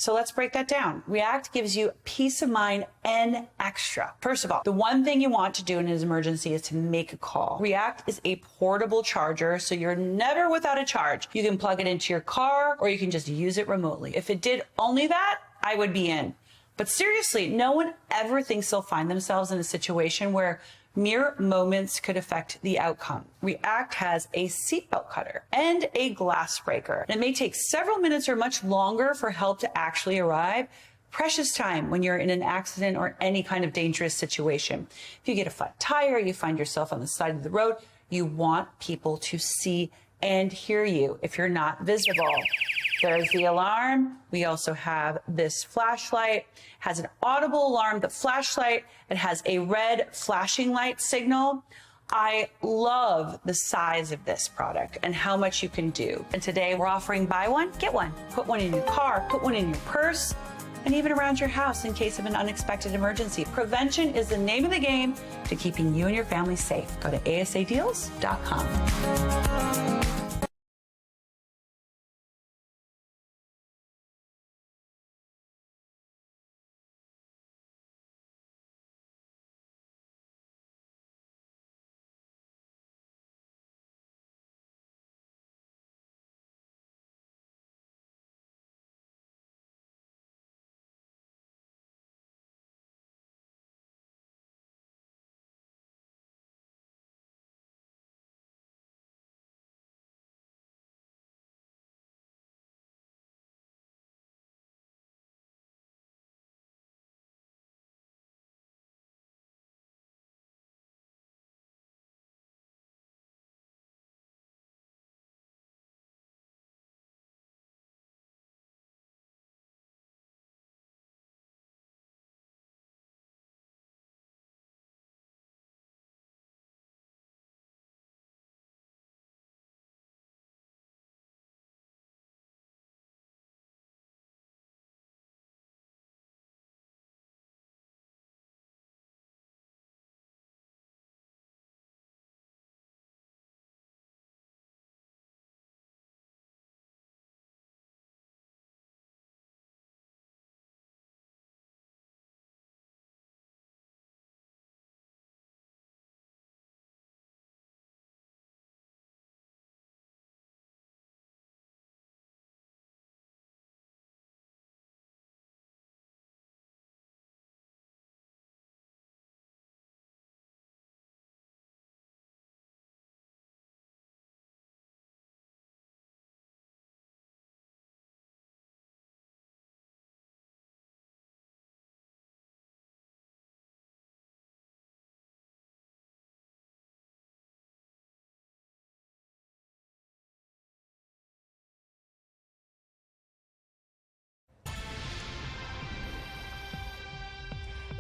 So let's break that down. React gives you peace of mind and extra. First of all, the one thing you want to do in an emergency is to make a call. React is a portable charger, so you're never without a charge. You can plug it into your car or you can just use it remotely. If it did only that, I would be in. But seriously, no one ever thinks they'll find themselves in a situation where mere moments could affect the outcome. React has a seatbelt cutter and a glass breaker. And it may take several minutes or much longer for help to actually arrive. Precious time when you're in an accident or any kind of dangerous situation. If you get a flat tire, you find yourself on the side of the road, you want people to see and hear you if you're not visible. There's the alarm. We also have this flashlight. Has an audible alarm. The flashlight, it has a red flashing light signal. I love the size of this product and how much you can do. And today we're offering buy one, get one. Put one in your car, put one in your purse, and even around your house in case of an unexpected emergency. Prevention is the name of the game to keeping you and your family safe. Go to asadeals.com.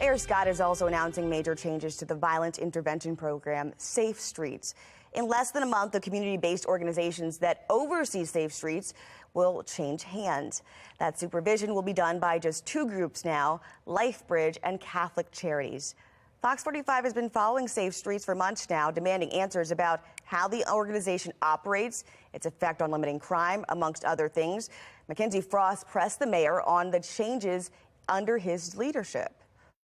Mayor Scott is also announcing major changes to the violence intervention program, Safe Streets. In less than a month, the community-based organizations that oversee Safe Streets will change hands. That supervision will be done by just 2 groups now, LifeBridge and Catholic Charities. Fox 45 has been following Safe Streets for months now, demanding answers about how the organization operates, its effect on limiting crime, amongst other things. Mackenzie Frost pressed the mayor on the changes under his leadership.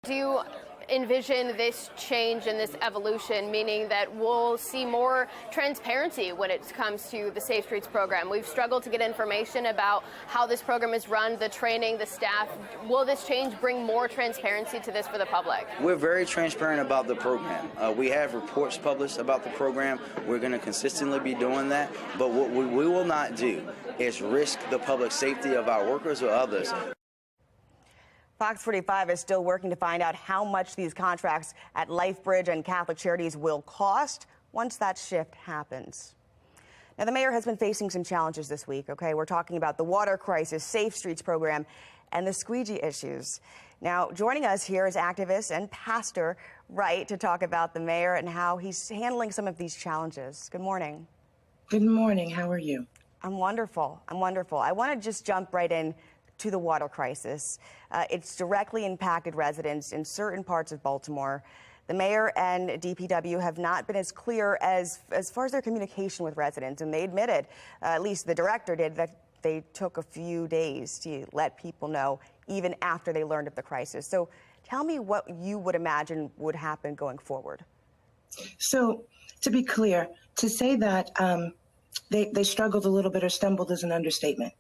Do you envision this change and this evolution, meaning that we'll see more transparency when it comes to the Safe Streets program? We've struggled to get information about how this program is run, the training, the staff. Will this change bring more transparency to this for the public? We're very transparent about the program. We have reports published about the program. We're going to consistently be doing that. But what we will not do is risk the public safety of our workers or others. Fox 45 is still working to find out how much these contracts at LifeBridge and Catholic Charities will cost once that shift happens. Now, the mayor has been facing some challenges this week, okay? We're talking about the water crisis, Safe Streets program, and the squeegee issues. Now, joining us here is activist and Pastor Wright to talk about the mayor and how he's handling some of these challenges. Good morning. Good morning. How are you? I'm wonderful. I'm wonderful. I want to just jump right in to the water crisis. It's directly impacted residents in certain parts of Baltimore. The mayor and DPW have not been as clear as far as their communication with residents, and they admitted, at least the director did, that they took a few days to let people know even after they learned of the crisis. So tell me what you would imagine would happen going forward. So to be clear, to say that they struggled a little bit or stumbled is an understatement.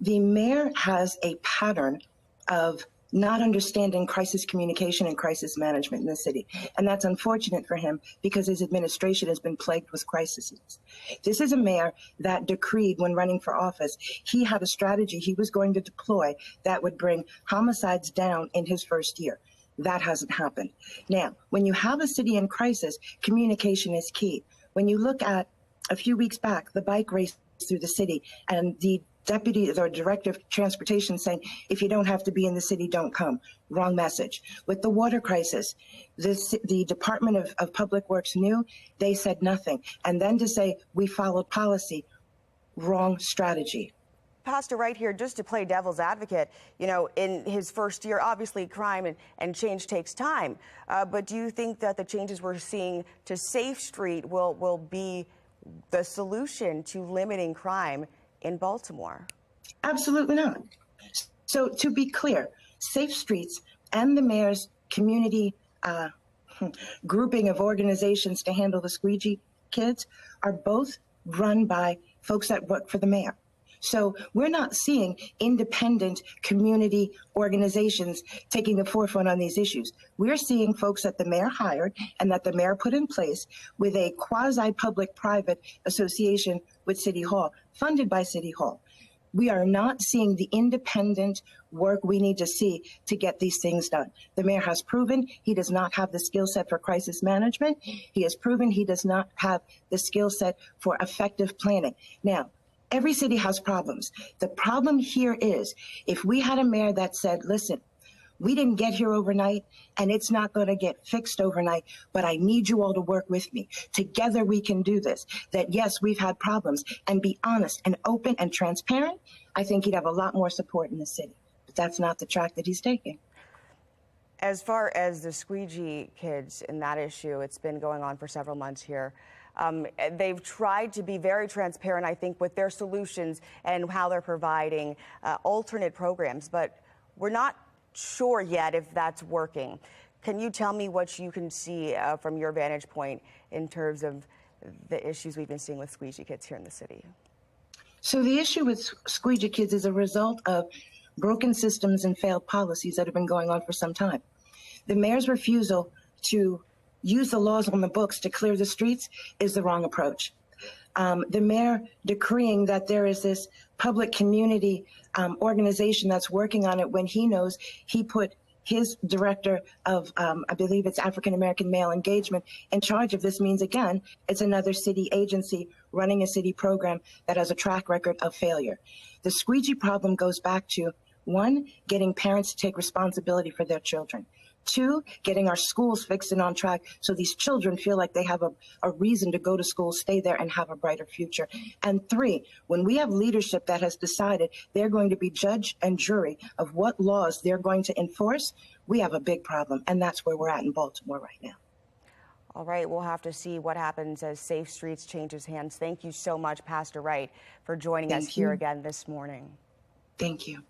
The mayor has a pattern of not understanding crisis communication and crisis management in the city. And that's unfortunate for him because his administration has been plagued with crises. This is a mayor that decreed when running for office, he had a strategy he was going to deploy that would bring homicides down in his first year. That hasn't happened. Now, when you have a city in crisis, communication is key. When you look at a few weeks back, the bike race through the city and the deputy or director of transportation saying, if you don't have to be in the city, don't come. Wrong message. With the water crisis, the Department of Public Works knew, they said nothing. And then to say, we followed policy, wrong strategy. Pastor Wright here, just to play devil's advocate, you know, in his first year, obviously crime and change takes time. But do you think that the changes we're seeing to Safe Street will be the solution to limiting crime in Baltimore? Absolutely not. So to be clear, Safe Streets and the mayor's community grouping of organizations to handle the squeegee kids are both run by folks that work for the mayor. So we're not seeing independent community organizations taking the forefront on these issues. We're seeing folks that the mayor hired and that the mayor put in place with a quasi-public-private association with City Hall, funded by City Hall. We are not seeing the independent work we need to see to get these things done. The mayor has proven he does not have the skill set for crisis management. He has proven he does not have the skill set for effective planning. Now, every city has problems. The problem here is if we had a mayor that said, listen, we didn't get here overnight and it's not going to get fixed overnight, but I need you all to work with me. Together we can do this. That yes, we've had problems, and be honest and open and transparent, I think he'd have a lot more support in the city. But that's not the track that he's taking. As far as the squeegee kids and that issue, it's been going on for several months here. They've tried to be very transparent, I think, with their solutions and how they're providing alternate programs, but we're not sure yet if that's working. Can you tell me what you can see from your vantage point in terms of the issues we've been seeing with squeegee kids here in the city? So the issue with squeegee kids is a result of broken systems and failed policies that have been going on for some time. The mayor's refusal to use the laws on the books to clear the streets is the wrong approach. The mayor decreeing that there is this public community organization that's working on it when he knows he put his director of, I believe it's African-American male engagement, in charge of this means, again, it's another city agency running a city program that has a track record of failure. The squeegee problem goes back to, one, getting parents to take responsibility for their children. Two, getting our schools fixed and on track so these children feel like they have a reason to go to school, stay there, and have a brighter future. And three, when we have leadership that has decided they're going to be judge and jury of what laws they're going to enforce, we have a big problem. And that's where we're at in Baltimore right now. All right, we'll have to see what happens as Safe Streets changes hands. Thank you so much, Pastor Wright, for joining us here again this morning. Thank you.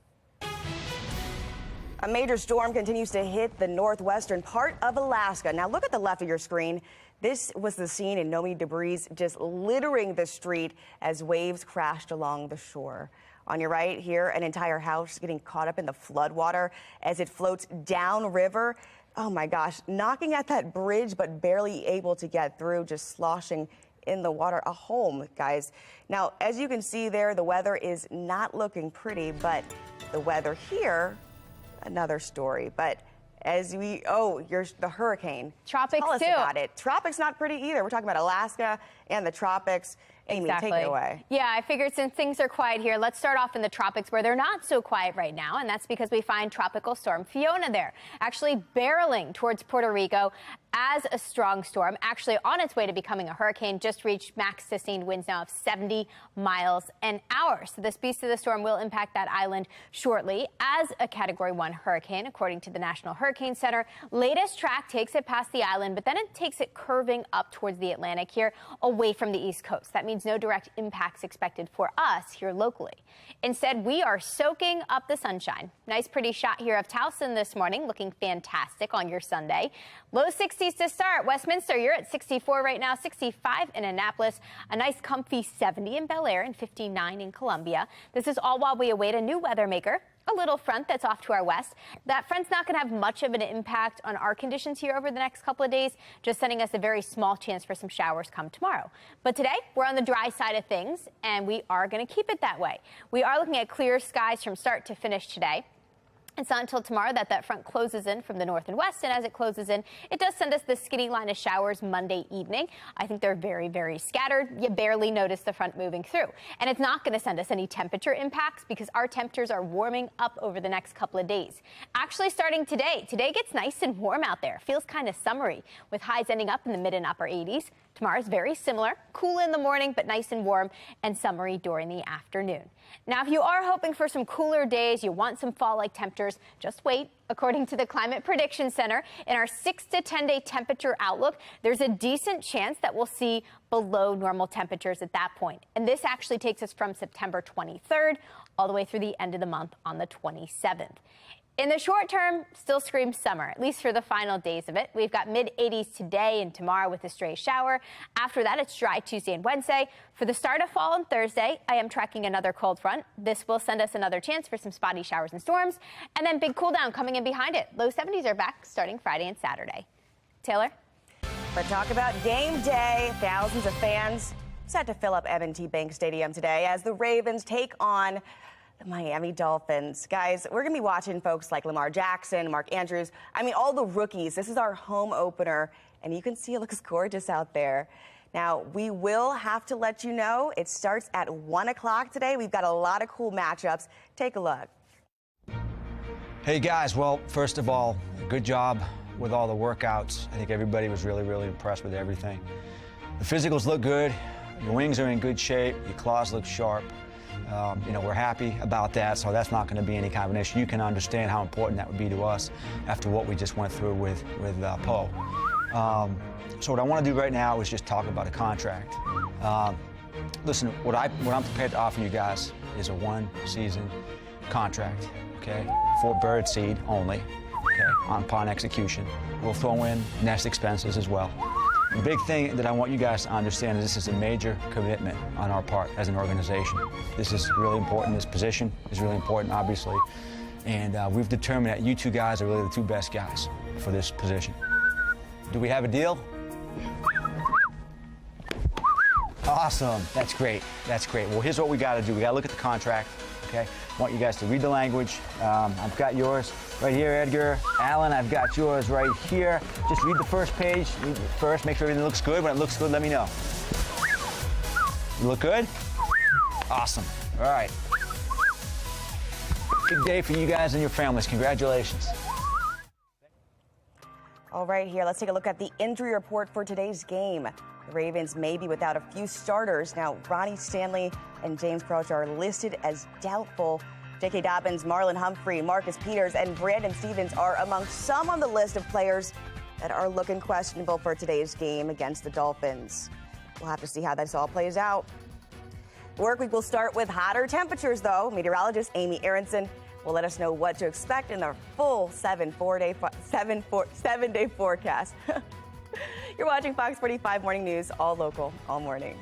A major storm continues to hit the northwestern part of Alaska. Now look at the left of your screen. This was the scene in Nomi debris just littering the street as waves crashed along the shore. On your right here, an entire house getting caught up in the floodwater as it floats downriver. Oh my gosh, knocking at that bridge but barely able to get through, just sloshing in the water. A home, guys. Now, as you can see there, the weather is not looking pretty, but the weather here, another story. But as the hurricane. Tropics Tell us too. about it. Tropics not pretty either. We're talking about Alaska and the tropics. Amy, Exactly. take it away. Yeah, I figured since things are quiet here, let's start off in the tropics where they're not so quiet right now, and that's because we find Tropical Storm Fiona there, actually barreling towards Puerto Rico as a strong storm, actually on its way to becoming a hurricane, just reached max sustained winds now of 70 miles an hour. So this beast of the storm will impact that island shortly as a Category 1 hurricane, according to the National Hurricane Center. Latest track takes it past the island, but then it takes it curving up towards the Atlantic here, away from the East Coast. That means no direct impacts expected for us here locally. Instead, we are soaking up the sunshine. Nice pretty shot here of Towson this morning, looking fantastic on your Sunday. Low 60s to start. Westminster, you're at 64 right now, 65 in Annapolis, a nice comfy 70 in Bel Air and 59 in Columbia. This is all while we await a new weather maker. A little front that's off to our west. That front's not going to have much of an impact on our conditions here over the next couple of days, just sending us a very small chance for some showers come tomorrow. But today, we're on the dry side of things, and we are going to keep it that way. We are looking at clear skies from start to finish today. It's not until tomorrow that front closes in from the north and west, and as it closes in, it does send us the skinny line of showers Monday evening. I think they're very, very scattered. You barely notice the front moving through. And it's not going to send us any temperature impacts because our temperatures are warming up over the next couple of days. Actually, starting today gets nice and warm out there. Feels kind of summery with highs ending up in the mid and upper 80s. Tomorrow's very similar, cool in the morning, but nice and warm and summery during the afternoon. Now, if you are hoping for some cooler days, you want some fall-like temperatures, just wait. According to the Climate Prediction Center, in our 6 to 10-day temperature outlook, there's a decent chance that we'll see below normal temperatures at that point. And this actually takes us from September 23rd all the way through the end of the month on the 27th. In the short term, still screams summer, at least for the final days of it. We've got mid-80s today and tomorrow with a stray shower. After that, it's dry Tuesday and Wednesday. For the start of fall on Thursday, I am tracking another cold front. This will send us another chance for some spotty showers and storms. And then big cool down coming in behind it. Low 70s are back starting Friday and Saturday. Taylor? But talk about game day. Thousands of fans set to fill up M&T Bank Stadium today as the Ravens take on the Miami Dolphins. Guys, we're going to be watching folks like Lamar Jackson, Mark Andrews. I mean, all the rookies. This is our home opener, and you can see it looks gorgeous out there. Now, we will have to let you know it starts at 1 o'clock today. We've got a lot of cool matchups. Take a look. Hey, guys. Well, first of all, good job with all the workouts. I think everybody was really, really impressed with everything. The physicals look good. Your wings are in good shape. Your claws look sharp. We're happy about that, so that's not going to be any kind of an issue. You can understand how important that would be to us after what we just went through with Poe. So what I want to do right now is just talk about a contract. Listen, what I'm prepared to offer you guys is a one-season contract, okay, for birdseed only, okay, upon execution. We'll throw in nest expenses as well. The big thing that I want you guys to understand is this is a major commitment on our part as an organization. This is really important. This position is really important, obviously. And we've determined that you two guys are really the two best guys for this position. Do we have a deal? Awesome. That's great. That's great. Well, here's what we got to do. We got to look at the contract, okay? I want you guys to read the language. I've got yours right here, Edgar. Alan, I've got yours right here. Just read the first page. Read it first. Make sure everything looks good. When it looks good, let me know. You look good? Awesome. All right. Big day for you guys and your families. Congratulations. All right, here, let's take a look at the injury report for today's game. The Ravens may be without a few starters. Now, Ronnie Stanley and James Crouch are listed as doubtful. J.K. Dobbins, Marlon Humphrey, Marcus Peters, and Brandon Stevens are among some on the list of players that are looking questionable for today's game against the Dolphins. We'll have to see how this all plays out. Work week will start with hotter temperatures, though. Meteorologist Amy Aronson will let us know what to expect in the full 7-day forecast. You're watching Fox 45 Morning News, all local, all morning.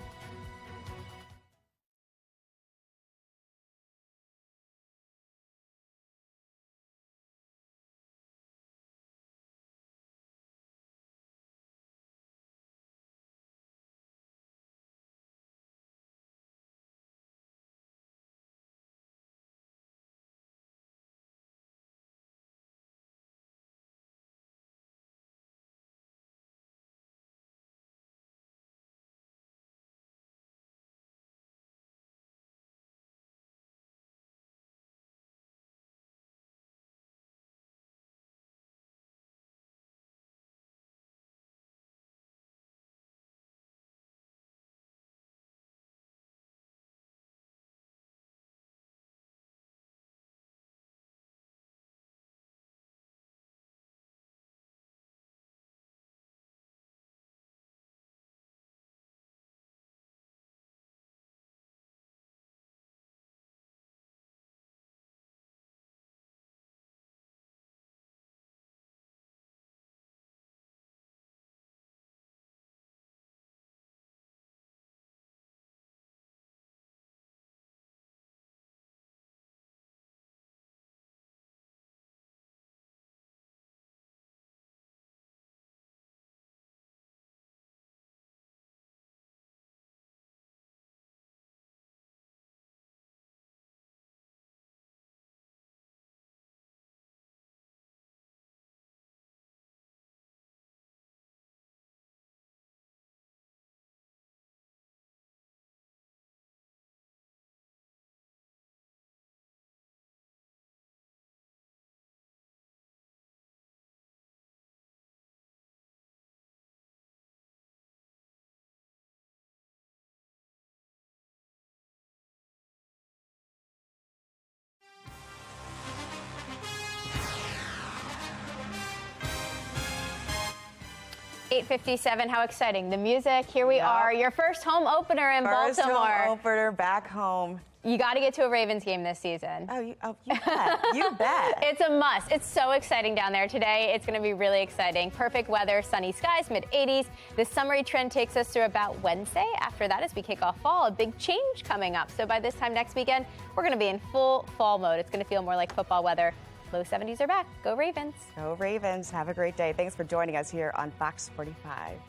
.57, how exciting. The music, here we are. Your first home opener in First Baltimore. home opener back home. You got to get to a Ravens game this season. Oh, you bet. You bet. It's a must. It's so exciting down there today. It's going to be really exciting. Perfect weather, sunny skies, mid-80s. This summery trend takes us through about Wednesday. After that, as we kick off fall, a big change coming up. So by this time next weekend, we're going to be in full fall mode. It's going to feel more like football weather. Low 70s are back. Go Ravens. Go Ravens. Have a great day. Thanks for joining us here on Fox 45.